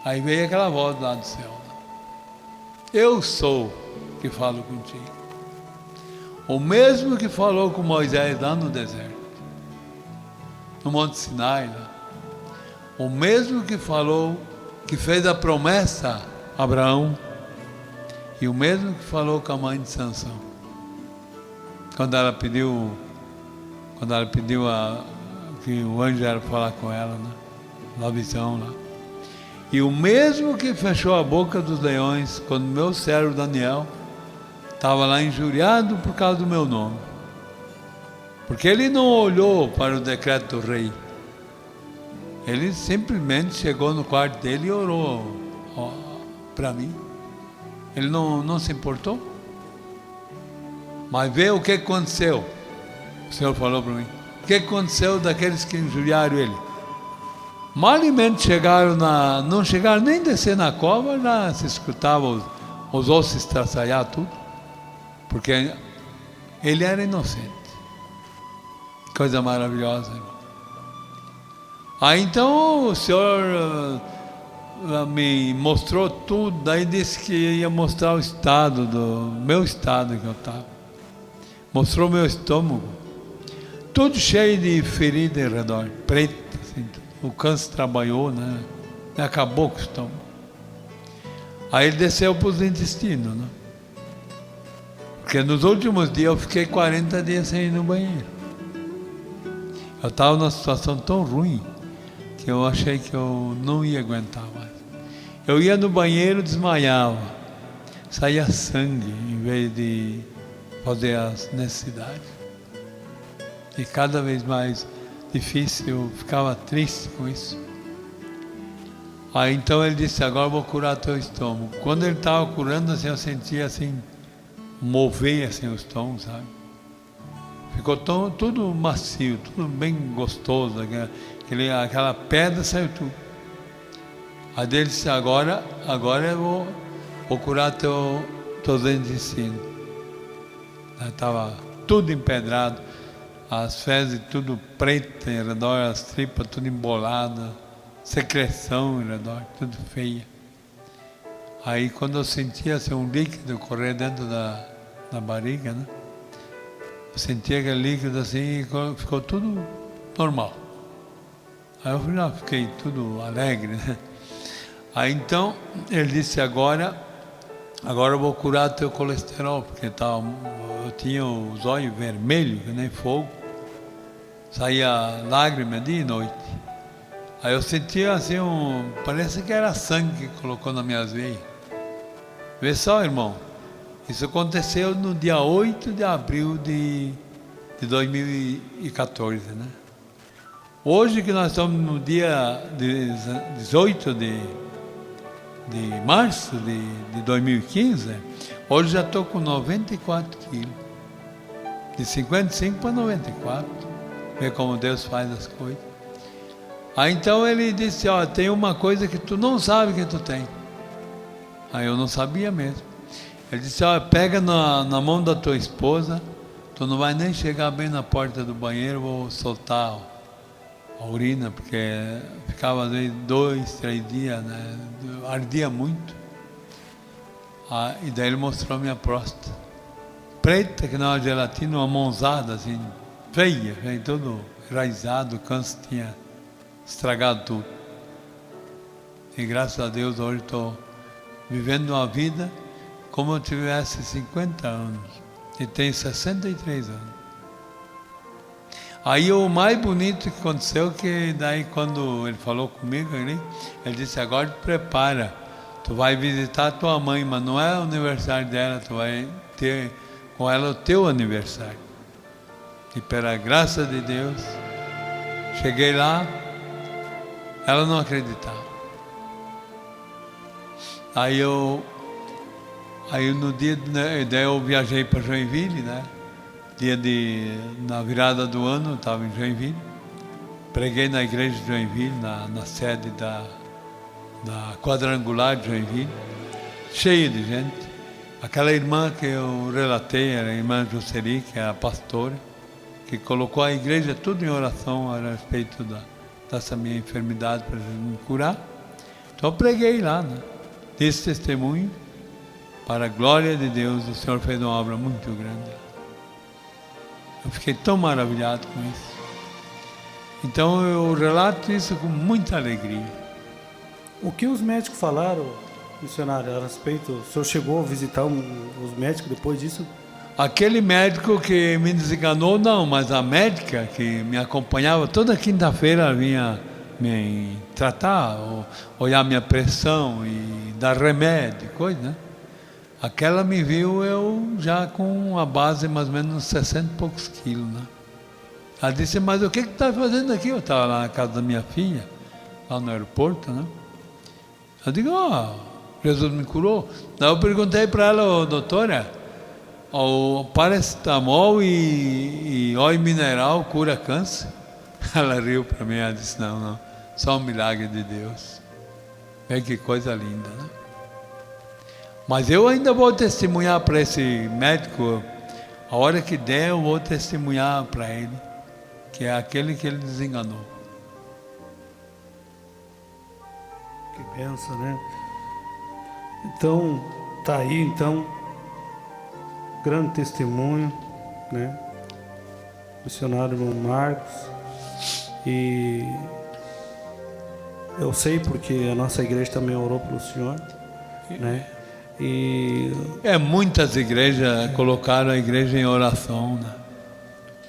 Aí veio aquela voz lá do céu. Né? Eu sou que falo contigo. O mesmo que falou com Moisés lá no deserto, no Monte Sinai. Né? O mesmo que falou, que fez a promessa a Abraão. E o mesmo que falou com a mãe de Sansão. Quando ela pediu que o anjo era falar com ela, né? Na visão lá. E o mesmo que fechou a boca dos leões, quando meu servo Daniel estava lá injuriado por causa do meu nome. Porque ele não olhou para o decreto do rei. Ele simplesmente chegou no quarto dele e orou para mim. Ele não se importou. Mas vê o que aconteceu. O Senhor falou para mim. O que aconteceu daqueles que injuriaram ele? Malmente não chegaram nem a descer na cova, já se escutava os ossos estraçalhar tudo. Porque ele era inocente. Coisa maravilhosa, irmão. Aí então o Senhor me mostrou tudo, daí disse que ia mostrar o estado meu estado que eu estava. Mostrou meu estômago, tudo cheio de ferida em redor, preto, assim, o câncer trabalhou, né? E acabou com o estômago. Aí ele desceu para os intestinos, né? Porque nos últimos dias eu fiquei 40 dias sem ir no banheiro. Eu estava numa situação tão ruim que eu achei que eu não ia aguentar mais. Eu ia no banheiro, desmaiava, saía sangue em vez de fazer as necessidades. E cada vez mais difícil, eu ficava triste com isso. Aí então ele disse, agora eu vou curar teu estômago. Quando ele estava curando, assim, eu sentia assim, mover assim o estômago, sabe? Ficou tudo macio, tudo bem gostoso, aquela pedra saiu tudo. Aí ele disse, agora eu vou curar teus intestinos. Estava tudo empedrado, as fezes tudo pretas em redor, as tripas tudo emboladas, secreção em redor, tudo feia. Aí quando eu sentia assim, um líquido correr dentro da barriga, né? Eu sentia aquele líquido assim e ficou tudo normal. Aí eu fiquei tudo alegre, né? Aí então ele disse, agora eu vou curar teu colesterol, porque eu tinha os olhos vermelhos, que nem fogo, saía lágrima dia e noite. Aí eu sentia assim, parece que era sangue que colocou nas minhas veias. Vê só, irmão, isso aconteceu no dia 8 de abril de 2014, né? Hoje que nós estamos no dia 18 de março de 2015, hoje já estou com 94 quilos. De 55 para 94. Vê como Deus faz as coisas. Aí então ele disse, ó, tem uma coisa que tu não sabe que tu tem. Aí eu não sabia mesmo. Ele disse, ó, pega na mão da tua esposa, tu não vai nem chegar bem na porta do banheiro, vou soltar a urina, porque ficava às vezes 2, 3 dias, né? Ardia muito. E daí ele mostrou a minha próstata. Preta, que não era gelatina, uma mãozada assim, feia, todo enraizado, o câncer tinha estragado tudo. E graças a Deus hoje estou vivendo uma vida como eu tivesse 50 anos. E tenho 63 anos. Aí o mais bonito que aconteceu, que daí quando ele falou comigo, ele disse, agora te prepara, tu vai visitar a tua mãe, mas não é o aniversário dela, tu vai ter com ela o teu aniversário. E pela graça de Deus, cheguei lá, ela não acreditava. Aí no dia, daí eu viajei para Joinville, né? Na virada do ano, eu estava em Joinville, preguei na igreja de Joinville, na sede da quadrangular de Joinville, cheio de gente. Aquela irmã que eu relatei, era a irmã Jusseri, que é a pastora, que colocou a igreja tudo em oração a respeito dessa minha enfermidade para me curar. Então eu preguei lá, né? Desse testemunho, para a glória de Deus, o Senhor fez uma obra muito grande. Eu fiquei tão maravilhado com isso. Então eu relato isso com muita alegria. O que os médicos falaram, missionário, a respeito? O senhor chegou a visitar os médicos depois disso? Aquele médico que me desenganou, não, mas a médica que me acompanhava toda quinta-feira vinha me tratar, olhar minha pressão e dar remédio, coisa, né? Aquela me viu eu já com a base mais ou menos 60 e poucos quilos, né? Ela disse, mas o que tu está fazendo aqui? Eu estava lá na casa da minha filha, lá no aeroporto, né? Eu digo, Jesus me curou. Daí eu perguntei para ela, doutora, o paracetamol e óleo mineral cura câncer? Ela riu para mim, ela disse, não, só um milagre de Deus. Vê que coisa linda, né? Mas eu ainda vou testemunhar para esse médico, a hora que der eu vou testemunhar para ele, que é aquele que ele desenganou. Que benção, né? Então, tá aí, então, grande testemunho, né? Missionário irmão Marcos. E eu sei porque a nossa igreja também orou pelo senhor, né? E muitas igrejas colocaram a igreja em oração, né?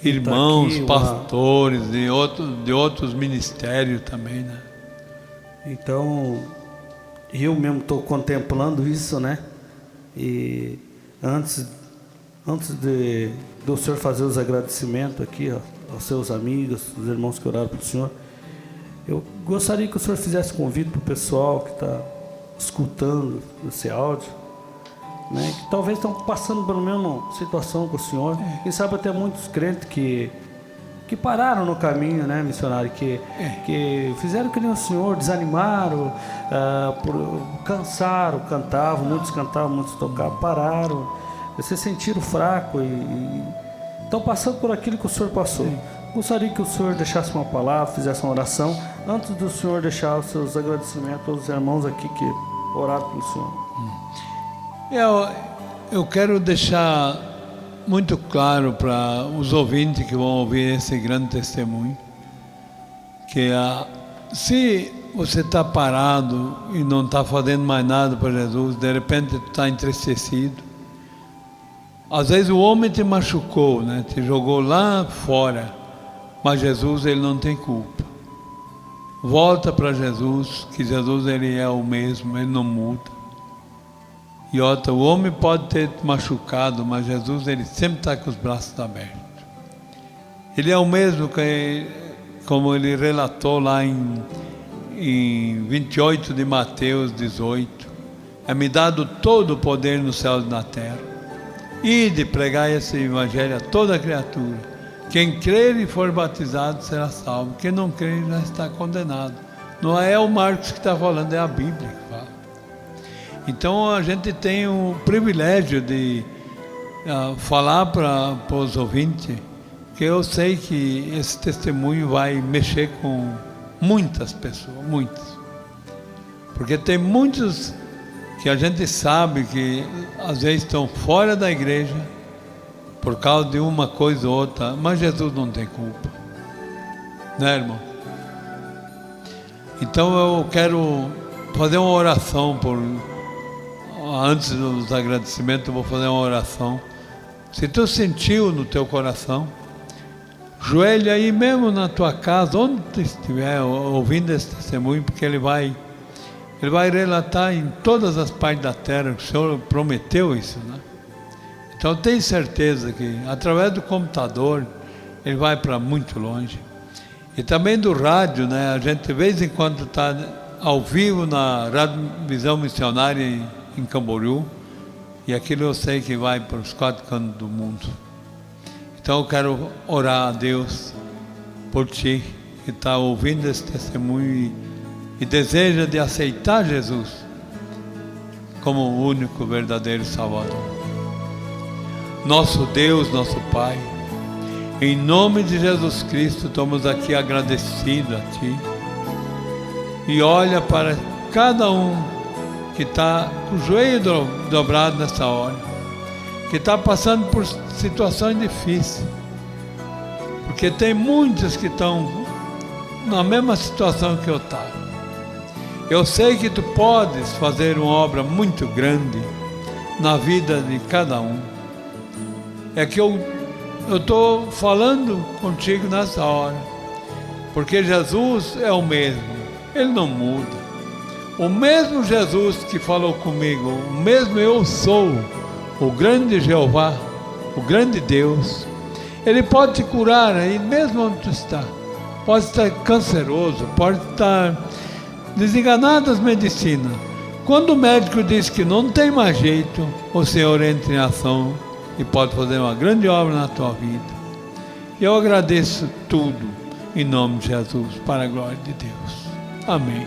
Irmãos, tá aqui, pastores, de outros ministérios também, né? Então, eu mesmo estou contemplando isso, né? E antes antes de o senhor fazer os agradecimentos aqui, ó, aos seus amigos, os irmãos que oraram para o senhor, eu gostaria que o senhor fizesse convite para o pessoal que está escutando esse áudio, né, que talvez estão passando pela mesma situação com o senhor. Quem sabe até muitos crentes que pararam no caminho, né, missionário, que fizeram que nem o senhor, desanimaram, cansaram, muitos cantavam, muitos tocavam, pararam, se sentiram fracos e estão passando por aquilo que o senhor passou. Gostaria que o senhor deixasse uma palavra, fizesse uma oração, antes do senhor deixar os seus agradecimentos aos irmãos aqui que oraram pelo senhor. Eu quero deixar muito claro para os ouvintes que vão ouvir esse grande testemunho, que se você está parado e não está fazendo mais nada para Jesus, de repente está entristecido, às vezes o homem te machucou, né? Te jogou lá fora, mas Jesus, ele não tem culpa. Volta para Jesus, que Jesus, ele é o mesmo, ele não muda. E outra, o homem pode ter te machucado, mas Jesus, ele sempre está com os braços abertos. Ele é o mesmo que, como ele relatou lá em 28 de Mateus 18, é-me dado todo o poder no céu e na terra, e de pregar esse evangelho a toda criatura. Quem crer e for batizado será salvo, quem não crer já está condenado. Não é o Marcos que está falando, é a Bíblia que fala. Então a gente tem o privilégio de falar para os ouvintes, que eu sei que esse testemunho vai mexer com muitas pessoas, muitas. Porque tem muitos que a gente sabe que às vezes estão fora da igreja por causa de uma coisa ou outra, mas Jesus não tem culpa, né, irmão? Então eu quero fazer uma oração antes dos agradecimentos. Eu vou fazer uma oração. Se tu sentiu no teu coração, joelha aí mesmo na tua casa, onde tu estiver ouvindo esse testemunho, porque ele vai relatar em todas as partes da terra, que o Senhor prometeu isso, né? Então tenho certeza que através do computador ele vai para muito longe. E também do rádio, né? A gente de vez em quando está ao vivo na Rádio Visão Missionária em Camboriú, e aquilo eu sei que vai para os 4 cantos do mundo. Então eu quero orar a Deus por ti que está ouvindo esse testemunho e deseja de aceitar Jesus como o único verdadeiro Salvador. Nosso Deus, nosso Pai, em nome de Jesus Cristo, estamos aqui agradecidos a Ti, e olha para cada um que está com o joelho dobrado nessa hora, que está passando por situações difíceis, porque tem muitos que estão na mesma situação que eu estava. Eu sei que Tu podes fazer uma obra muito grande na vida de cada um. É que eu estou falando contigo nessa hora, porque Jesus é o mesmo, Ele não muda. O mesmo Jesus que falou comigo, o mesmo eu sou, o grande Jeová, o grande Deus, Ele pode te curar aí mesmo onde tu está. Pode estar canceroso, pode estar desenganado das medicinas. Quando o médico diz que não tem mais jeito, o Senhor entra em ação e pode fazer uma grande obra na tua vida. E eu agradeço tudo em nome de Jesus, para a glória de Deus. Amém.